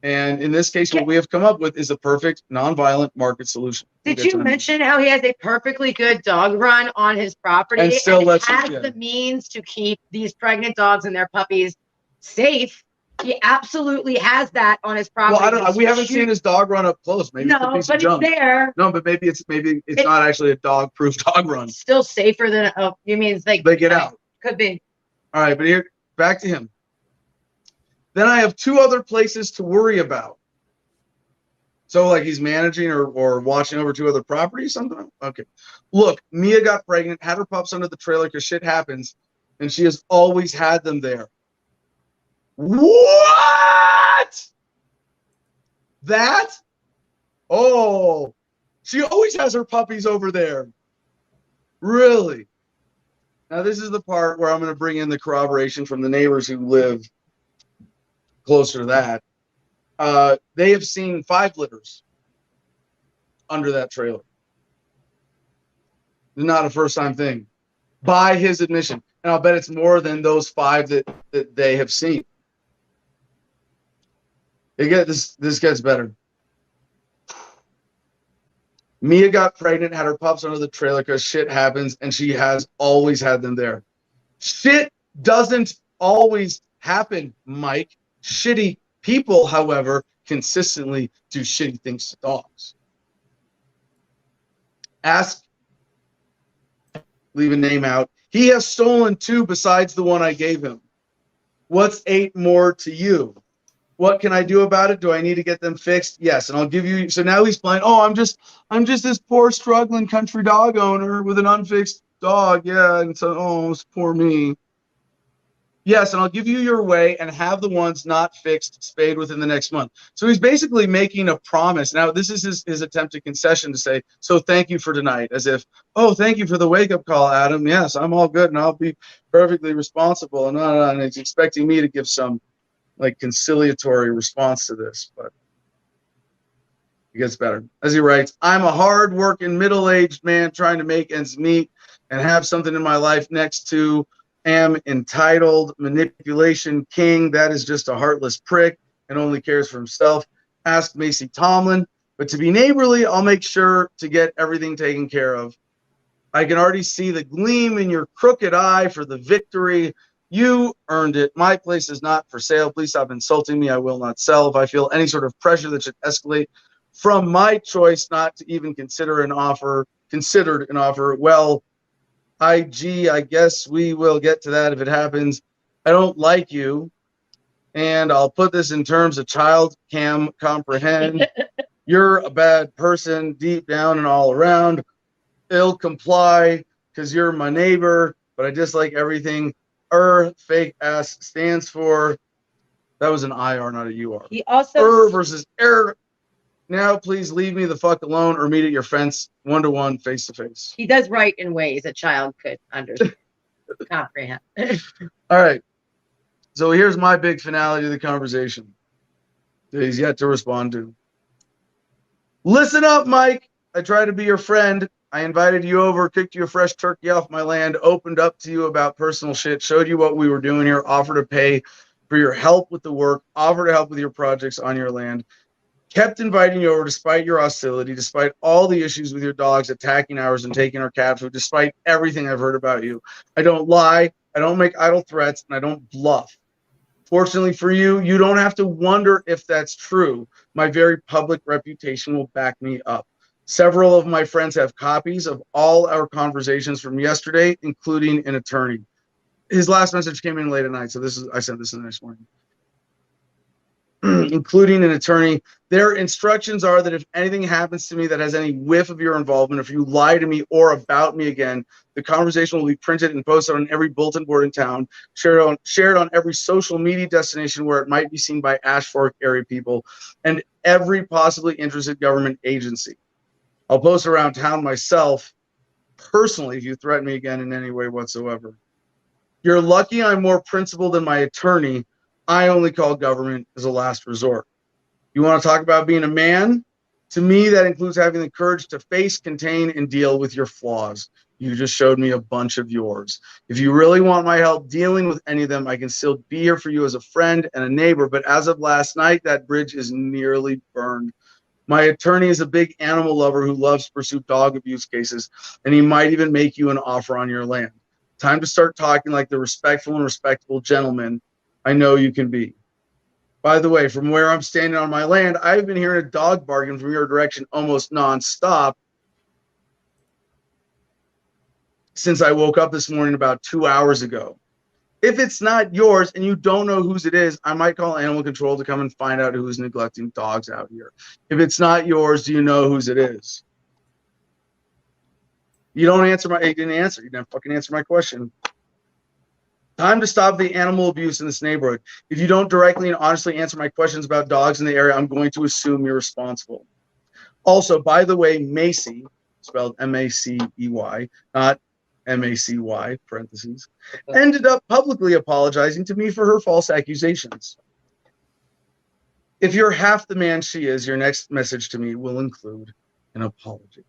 And in this case, what we have come up with is a perfect nonviolent market solution. Did you mention how he has a perfectly good dog run on his property And still lets has it, yeah. the means to keep these pregnant dogs and their puppies safe? He absolutely has that on his property. Well, I don't know. We haven't seen his dog run up close. Maybe it's a piece of but junk. it's there. No, but maybe it's not actually a dog-proof dog run. Still safer than you mean it's like They get out. Could be. All right, but here, back to him. Then I have two other places to worry about. So like he's managing or watching over two other properties, something? Okay. Look, Mia got pregnant, had her pups under the trailer because shit happens, and she has always had them there. What? That? Oh, she always has her puppies over there. Really? Now this is the part where I'm going to bring in the corroboration from the neighbors who live closer to that. They have seen 5 litters under that trailer. It's not a first-time thing, by his admission. And I'll bet it's more than those 5 that they have seen. This gets better. Mia got pregnant, had her pups under the trailer because shit happens, and she has always had them there. Shit doesn't always happen, Mike. Shitty people, however, consistently do shitty things to dogs. Ask, leave a name out. He has stolen 2 besides the one I gave him. What's 8 more to you? What can I do about it? Do I need to get them fixed? Yes, and I'll give you. So now he's playing. Oh, I'm just this poor struggling country dog owner with an unfixed dog. Yeah, and so it's poor me. Yes, and I'll give you your way and have the ones not fixed spayed within the next month. So he's basically making a promise. Now, this is his attempted concession to say, so thank you for tonight, as if, oh, thank you for the wake-up call, Adam. Yes, I'm all good, and I'll be perfectly responsible. And he's expecting me to give some like conciliatory response to this, but it gets better. As he writes, I'm a hard-working middle-aged man trying to make ends meet and have something in my life next to am entitled manipulation king. That is just a heartless prick and only cares for himself. Ask Macy Tomlin. But to be neighborly, I'll make sure to get everything taken care of. I can already see the gleam in your crooked eye for the victory. You earned it. My place is not for sale. Please stop insulting me. I will not sell. If I feel any sort of pressure that should escalate from my choice not to even considered an offer, well, I guess we will get to that if it happens. I don't like you. And I'll put this in terms of child can comprehend. You're a bad person deep down and all around. Ill comply because you're my neighbor, but I dislike everything fake ass stands for. That was an IR, not a UR. He also versus error. Now please leave me the fuck alone or meet at your fence 1-to-1 face to face. He does write in ways a child could understand, comprehend. All right. So here's my big finale to the conversation that he's yet to respond to. Listen up, Mike. I tried to be your friend. I invited you over, cooked you a fresh turkey off my land, opened up to you about personal shit, showed you what we were doing here, offered to pay for your help with the work, offered to help with your projects on your land, kept inviting you over despite your hostility, despite all the issues with your dogs attacking ours and taking our cat food, despite everything I've heard about you. I don't lie, I don't make idle threats, and I don't bluff. Fortunately for you, you don't have to wonder if that's true. My very public reputation will back me up. Several of my friends have copies of all our conversations from yesterday, including an attorney. His last message came in late at night, so I sent this in the next morning. Including an attorney. Their instructions are that if anything happens to me that has any whiff of your involvement, if you lie to me or about me again, the conversation will be printed and posted on every bulletin board in town, shared on every social media destination where it might be seen by Ash Fork area people, and every possibly interested government agency. I'll post around town myself, personally, if you threaten me again in any way whatsoever. You're lucky I'm more principled than my attorney. I only call government as a last resort. You want to talk about being a man? To me, that includes having the courage to face, contain, and deal with your flaws. You just showed me a bunch of yours. If you really want my help dealing with any of them, I can still be here for you as a friend and a neighbor. But as of last night, that bridge is nearly burned. My attorney is a big animal lover who loves to pursue dog abuse cases, and he might even make you an offer on your land. Time to start talking like the respectful and respectable gentleman I know you can be. By the way, from where I'm standing on my land, I've been hearing a dog barking from your direction almost nonstop since I woke up this morning about 2 hours ago. If it's not yours and you don't know whose it is, I might call animal control to come and find out who's neglecting dogs out here. If it's not yours, do you know whose it is? You don't answer you didn't answer. You didn't fucking answer my question. Time to stop the animal abuse in this neighborhood. If you don't directly and honestly answer my questions about dogs in the area, I'm going to assume you're responsible. Also, by the way, Macy, spelled M-A-C-E-Y, not M-A-C-Y, parentheses, ended up publicly apologizing to me for her false accusations. If you're half the man she is, your next message to me will include an apology.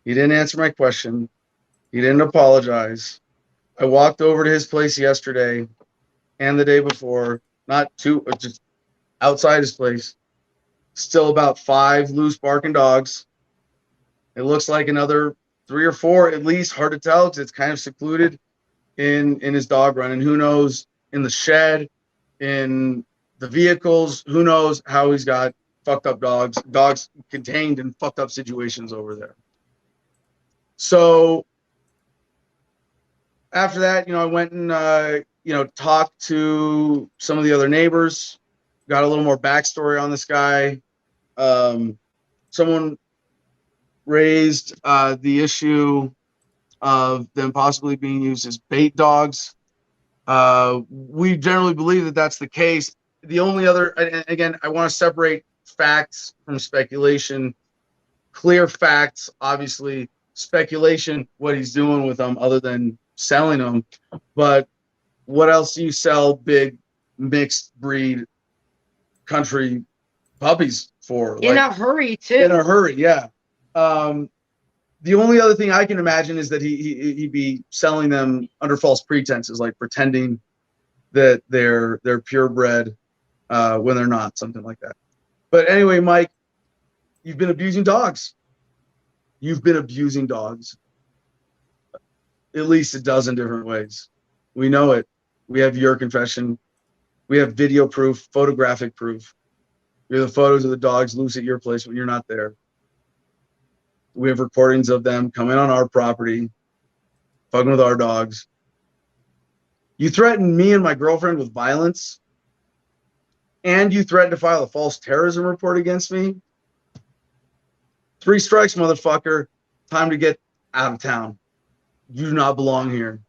He didn't answer my question. He didn't apologize. I walked over to his place yesterday and the day before not two, just outside his place. Still about 5 loose barking dogs. It looks like another 3 or 4 at least. Hard to tell because it's kind of secluded in his dog run. And who knows, in the shed, in the vehicles, who knows how he's got fucked up dogs contained in fucked up situations over there. So after that, I went and talked to some of the other neighbors, got a little more backstory on this guy. Someone raised the issue of them possibly being used as bait dogs. We generally believe that that's the case. The only other, again, I want to separate facts from speculation. Clear facts, obviously. Speculation, what he's doing with them other than selling them. But what else do you sell big mixed breed country puppies for? In a hurry, too. In a hurry, yeah. The only other thing I can imagine is that he'd be selling them under false pretenses, like pretending that they're purebred when they're not, something like that. But anyway, Mike, you've been abusing dogs. You've been abusing dogs at least a dozen different ways. We know it. We have your confession. We have video proof, photographic proof. We have the photos of the dogs loose at your place when you're not there. We have recordings of them coming on our property, fucking with our dogs. You threatened me and my girlfriend with violence, and you threatened to file a false terrorism report against me. 3 strikes, motherfucker. Time to get out of town. You do not belong here.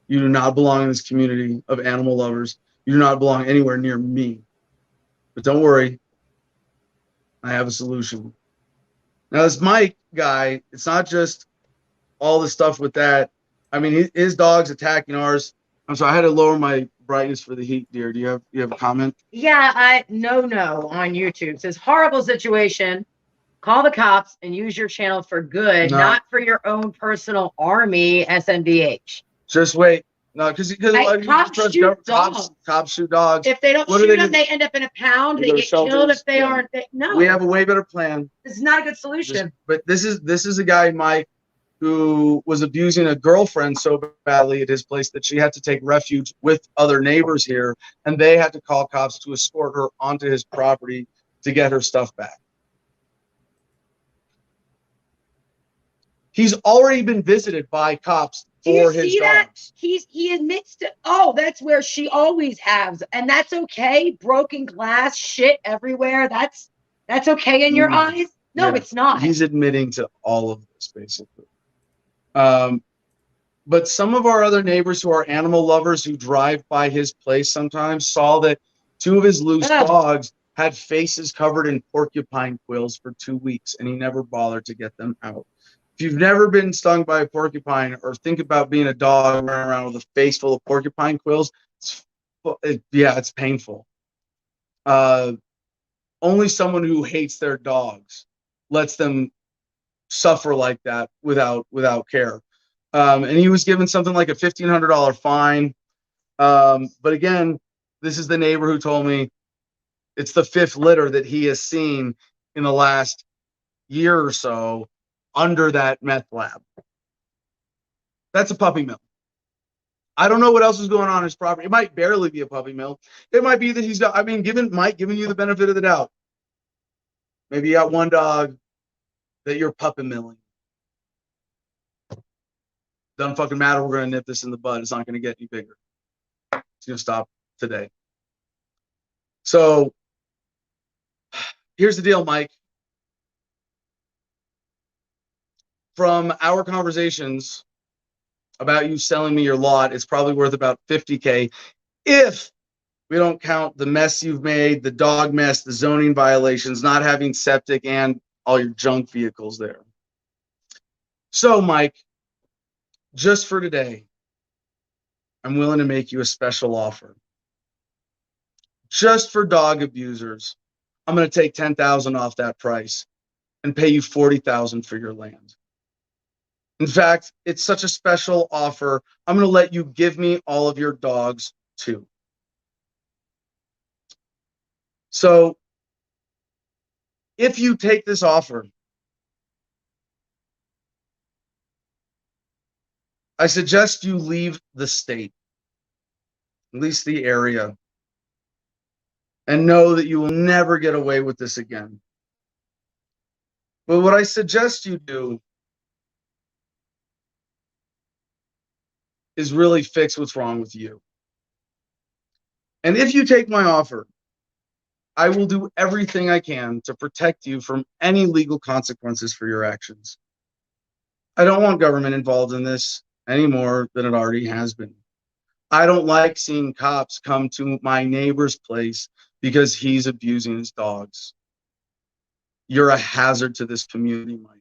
You do not belong in this community of animal lovers. You do not belong anywhere near me. But don't worry. I have a solution. Now, this Mike guy, it's not just all the stuff with that. I mean, his dog's attacking ours. I'm sorry, I had to lower my brightness for the heat, dear. Do you have a comment? Yeah, no on YouTube. It says horrible situation. Call the cops and use your channel for good, not for your own personal army, SMDH. Just wait. No, because cops shoot dogs. Cops shoot dogs. If they don't shoot them, they end up in a pound. They get killed if they aren't. No. We have a way better plan. This is not a good solution. But this is a guy, Mike, who was abusing a girlfriend so badly at his place that she had to take refuge with other neighbors here, and they had to call cops to escort her onto his property to get her stuff back. He's already been visited by cops for his dogs. He admits to, oh, that's where she always has, and that's okay. Broken glass, shit everywhere. That's okay in your eyes? No, it's not. He's admitting to all of this, basically. But some of our other neighbors who are animal lovers who drive by his place sometimes saw that 2 of his loose dogs had faces covered in porcupine quills for 2 weeks, and he never bothered to get them out. If you've never been stung by a porcupine or think about being a dog running around with a face full of porcupine quills, it's painful. Only someone who hates their dogs lets them suffer like that without care. And he was given something like a $1,500 fine. But again, this is the neighbor who told me it's the 5th litter that he has seen in the last year or so under that meth lab. That's a puppy mill. I don't know what else is going on his property. It might barely be a puppy mill. It might be that he's got, Mike giving you the benefit of the doubt. Maybe you got 1 dog that you're puppy milling. Doesn't fucking matter. We're going to nip this in the bud. It's not going to get any bigger. It's going to stop today. So here's the deal, Mike. From our conversations about you selling me your lot, it's probably worth about $50K if we don't count the mess you've made, the dog mess, the zoning violations, not having septic, and all your junk vehicles there. So, Mike, just for today, I'm willing to make you a special offer. Just for dog abusers, I'm going to take $10,000 off that price and pay you $40,000 for your land. In fact, it's such a special offer, I'm going to let you give me all of your dogs too. So if you take this offer, I suggest you leave the state, at least the area, and know that you will never get away with this again. But what I suggest you do is really fix what's wrong with you. And if you take my offer, I will do everything I can to protect you from any legal consequences for your actions. I don't want government involved in this any more than it already has been. I don't like seeing cops come to my neighbor's place because he's abusing his dogs. You're a hazard to this community, Mike.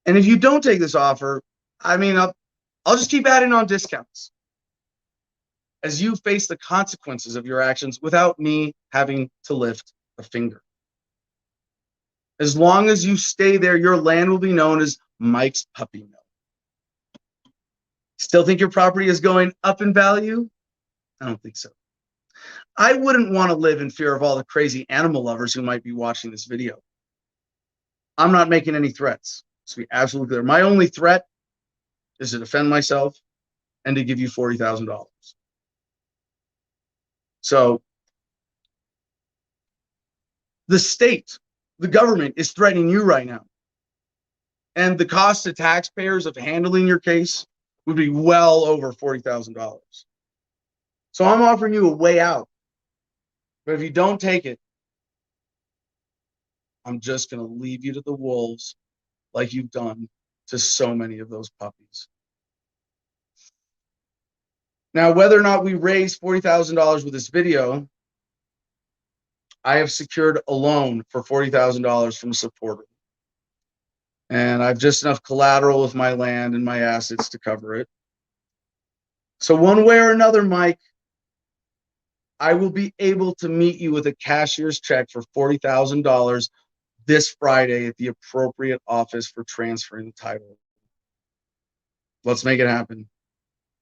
And if you don't take this offer, I mean, I'll just keep adding on discounts as you face the consequences of your actions without me having to lift a finger. As long as you stay there, your land will be known as Mike's Puppy Mill. Still think your property is going up in value? I don't think so. I wouldn't want to live in fear of all the crazy animal lovers who might be watching this video. I'm not making any threats. To be absolutely clear, my only threat is to defend myself and to give you $40,000. So the state, the government is threatening you right now. And the cost to taxpayers of handling your case would be well over $40,000. So I'm offering you a way out. But if you don't take it, I'm just going to leave you to the wolves like you've done to so many of those puppies. Now, whether or not we raise $40,000 with this video, I have secured a loan for $40,000 from a supporter. And I have just enough collateral with my land and my assets to cover it. So one way or another, Mike, I will be able to meet you with a cashier's check for $40,000 this Friday at the appropriate office for transferring the title. Let's make it happen.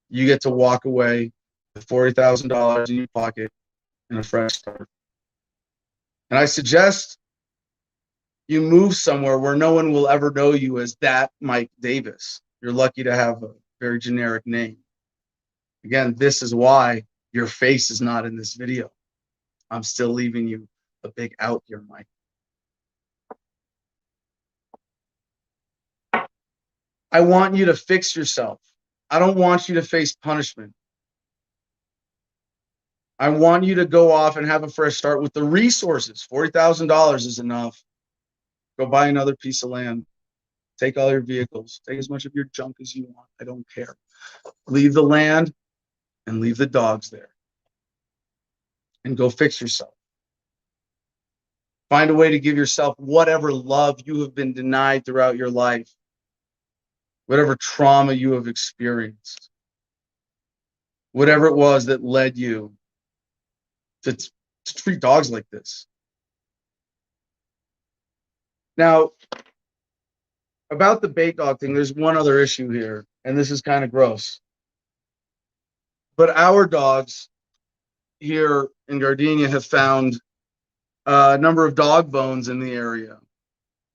You get to walk away with $40,000 in your pocket and a fresh start. And I suggest you move somewhere where no one will ever know you as that Mike Davis. You're lucky to have a very generic name. Again, this is why your face is not in this video. I'm still leaving you a big out here, Mike. I want you to fix yourself. I don't want you to face punishment. I want you to go off and have a fresh start with the resources. $40,000 is enough. Go buy another piece of land. Take all your vehicles. Take as much of your junk as you want. I don't care. Leave the land and leave the dogs there. And go fix yourself. Find a way to give yourself whatever love you have been denied throughout your life. Whatever trauma you have experienced. Whatever it was that led you to treat dogs like this. Now, about the bait dog thing, there's one other issue here, and this is kind of gross. But our dogs here in Gardenia have found a number of dog bones in the area.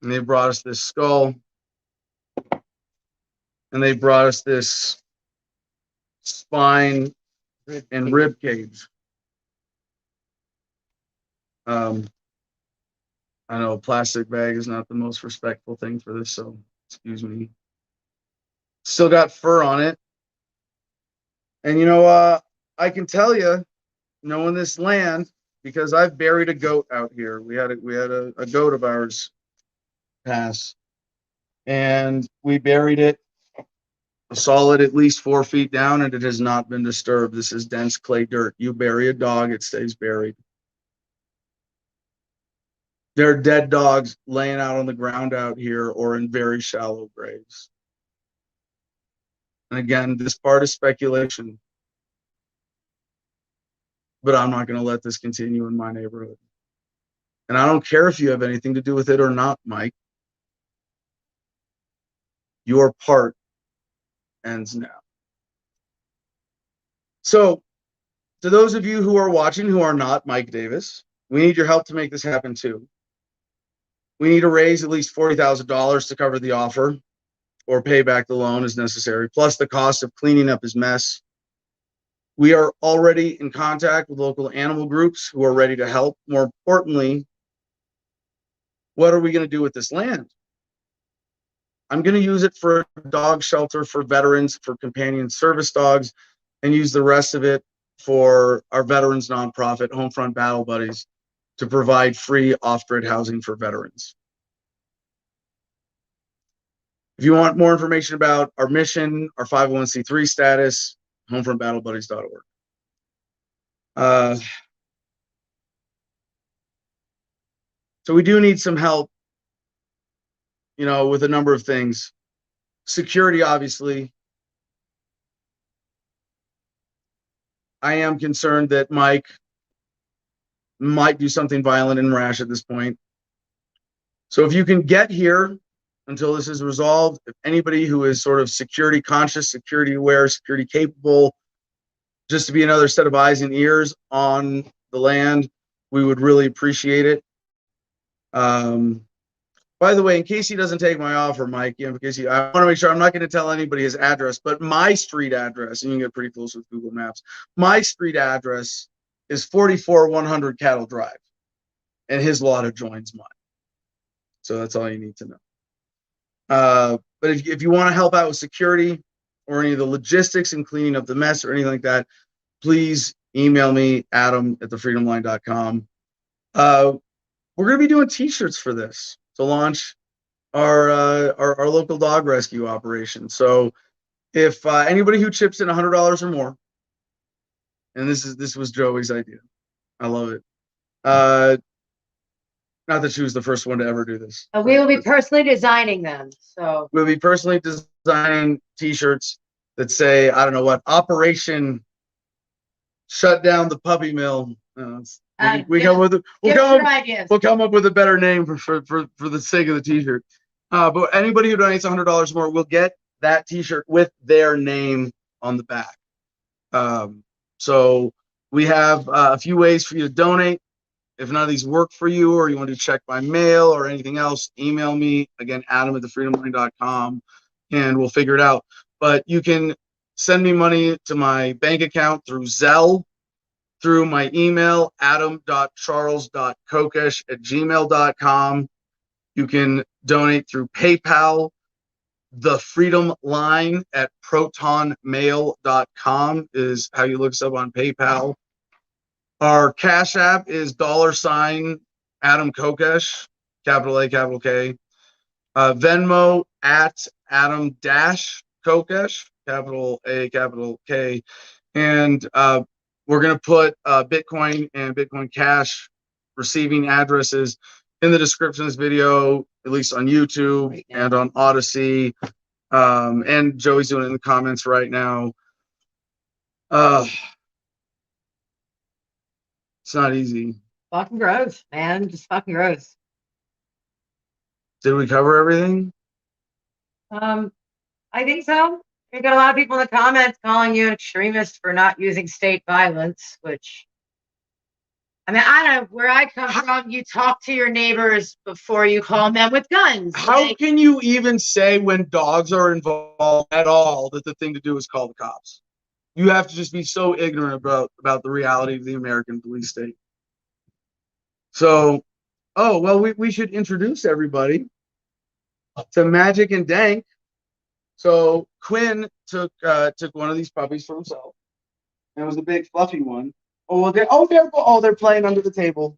And they brought us this skull. And they brought us this spine and rib cage. I know a plastic bag is not the most respectful thing for this, so excuse me. Still got fur on it. And you know, I can tell you, knowing this land, because I've buried a goat out here. We had a goat of ours pass, and we buried it a solid at least 4 feet down, and it has not been disturbed. This is dense clay dirt. You bury a dog, it stays buried. There are dead dogs laying out on the ground out here or in very shallow graves. And again, this part is speculation. But I'm not going to let this continue in my neighborhood. And I don't care if you have anything to do with it or not, Mike. Your part ends now. So to those of you who are watching who are not Mike Davis, we need your help to make this happen too. We need to raise at least $40,000 to cover the offer or pay back the loan as necessary, plus the cost of cleaning up his mess. We are already in contact with local animal groups who are ready to help. More importantly, what are we going to do with this land? I'm going to use it for a dog shelter for veterans, for companion service dogs, and use the rest of it for our veterans nonprofit, Homefront Battle Buddies, to provide free off-grid housing for veterans. If you want more information about our mission, our 501c3 status, homefrontbattlebuddies.org. So we do need some help, you know, with a number of things. Security, obviously. I am concerned that Mike might do something violent and rash at this point. So if you can get here until this is resolved, if anybody who is sort of security conscious, security aware, security capable, just to be another set of eyes and ears on the land, we would really appreciate it. By the way, in case he doesn't take my offer, Mike, you know, I want to make sure I'm not going to tell anybody his address, but my street address, and you can get pretty close with Google Maps, my street address is 44100 Cattle Drive, and his lot adjoins mine. So that's all you need to know. But if you want to help out with security or any of the logistics and cleaning up the mess or anything like that, please email me, adam@thefreedomline.com. We're going to be doing t-shirts for this to launch our local dog rescue operation. So if anybody who chips in $100 or more, and this was Joey's idea, I love it. Not that she was the first one to ever do this. We will be personally designing them. So we'll be personally designing t-shirts that say, I don't know what, Operation Shut Down the Puppy Mill. We'll come up with a better name for the sake of the t-shirt. But anybody who donates $100 or more will get that t-shirt with their name on the back. So we have a few ways for you to donate. If none of these work for you, or you want to check by mail or anything else, email me, again, adam@thefreedomline.com, and we'll figure it out. But you can send me money to my bank account through Zelle, through my email, adam.charles.kokesh@gmail.com. You can donate through PayPal, the Freedom Line at protonmail.com is how you look us up on PayPal. Our Cash App is $, Adam Kokesh, capital A, capital K. Venmo at Adam-Kokesh, capital A, capital K. And we're going to put Bitcoin and Bitcoin Cash receiving addresses in the description of this video, at least on YouTube and on Odyssey. And Joey's doing it in the comments right now. It's not easy. Fucking gross, man. Just fucking gross. Did we cover everything? I think so. We got a lot of people in the comments calling you an extremist for not using state violence, which, I mean, I don't know where I come from. You talk to your neighbors before you call them with guns. How can you even say when dogs are involved at all that the thing to do is call the cops? You have to just be so ignorant about the reality of the American police state. So, oh, well, we should introduce everybody to Magic and Dank. So Quinn took one of these puppies for himself. And it was a big fluffy one. They're playing under the table.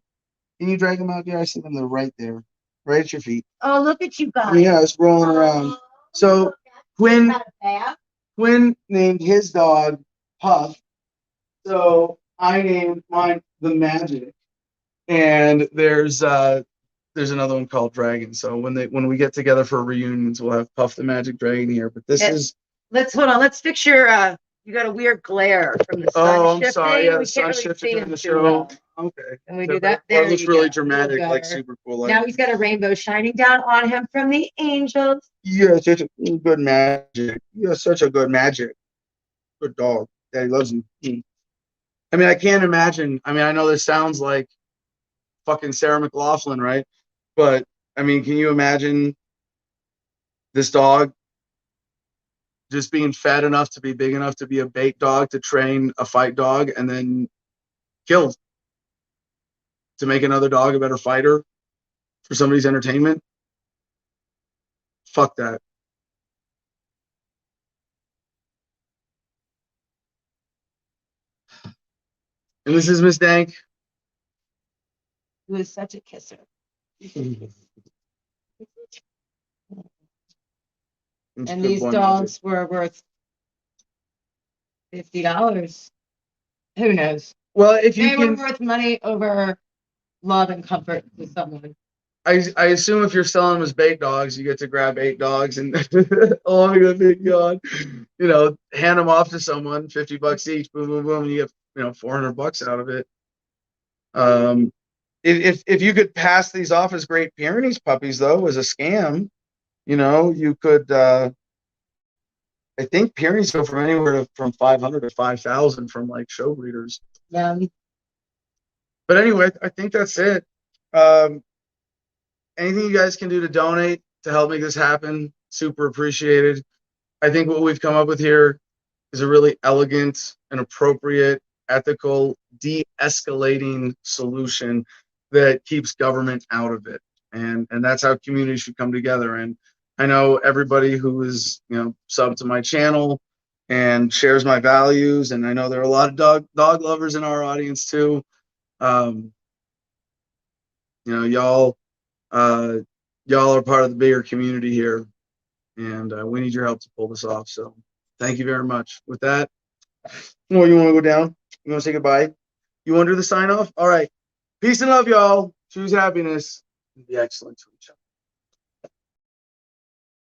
Can you drag them out here? I see them. They're right there, right at your feet. Oh, look at you guys. Yeah, it's rolling around. So Quinn named his dog Puff. So I named mine the Magic. And there's another one called Dragon. So when we get together for reunions, we'll have Puff the Magic Dragon here. But this is. Let's hold on. Let's fix your. You got a weird glare from the sun. Oh, I'm sorry. Yeah, the sun shifted in the show. Well. Okay. And we do that. There it looks really dramatic, like super cool. Like, now he's got a rainbow shining down on him from the angels. Yeah, such a good Magic. You're such a good Magic. Good dog. Daddy loves you. I mean, I can't imagine. I mean, I know this sounds like fucking Sarah McLachlan, right? But I mean, can you imagine this dog just being fed enough to be big enough to be a bait dog to train a fight dog and then killed to make another dog a better fighter for somebody's entertainment? Fuck that. And this is Miss Dank. Who is such a kisser. And these dogs were worth $50. Who knows? Well, if you They were can, worth money over love and comfort to someone. I assume if you're selling them as bait dogs, you get to grab 8 dogs and along with a big dog, you know, hand them off to someone, $50 each, boom, boom, boom, and you get, you know, $400 out of it. If you could pass these off as Great Pyrenees puppies, though, as a scam, you know, you could. I think Pyrenees go from anywhere from 500 to 5,000 from like show breeders. Yeah. But anyway, I think that's it. Anything you guys can do to donate to help make this happen, super appreciated. I think what we've come up with here is a really elegant and appropriate, ethical, de-escalating solution that keeps government out of it. And that's how communities should come together. And I know everybody who is, you know, sub to my channel and shares my values, and I know there are a lot of dog lovers in our audience too. You know, y'all are part of the bigger community here, and we need your help to pull this off. So thank you very much. With that, you want to go down? You want to say goodbye? You want to do the sign off? All right. Peace and love, y'all. Choose happiness and be excellent to each other.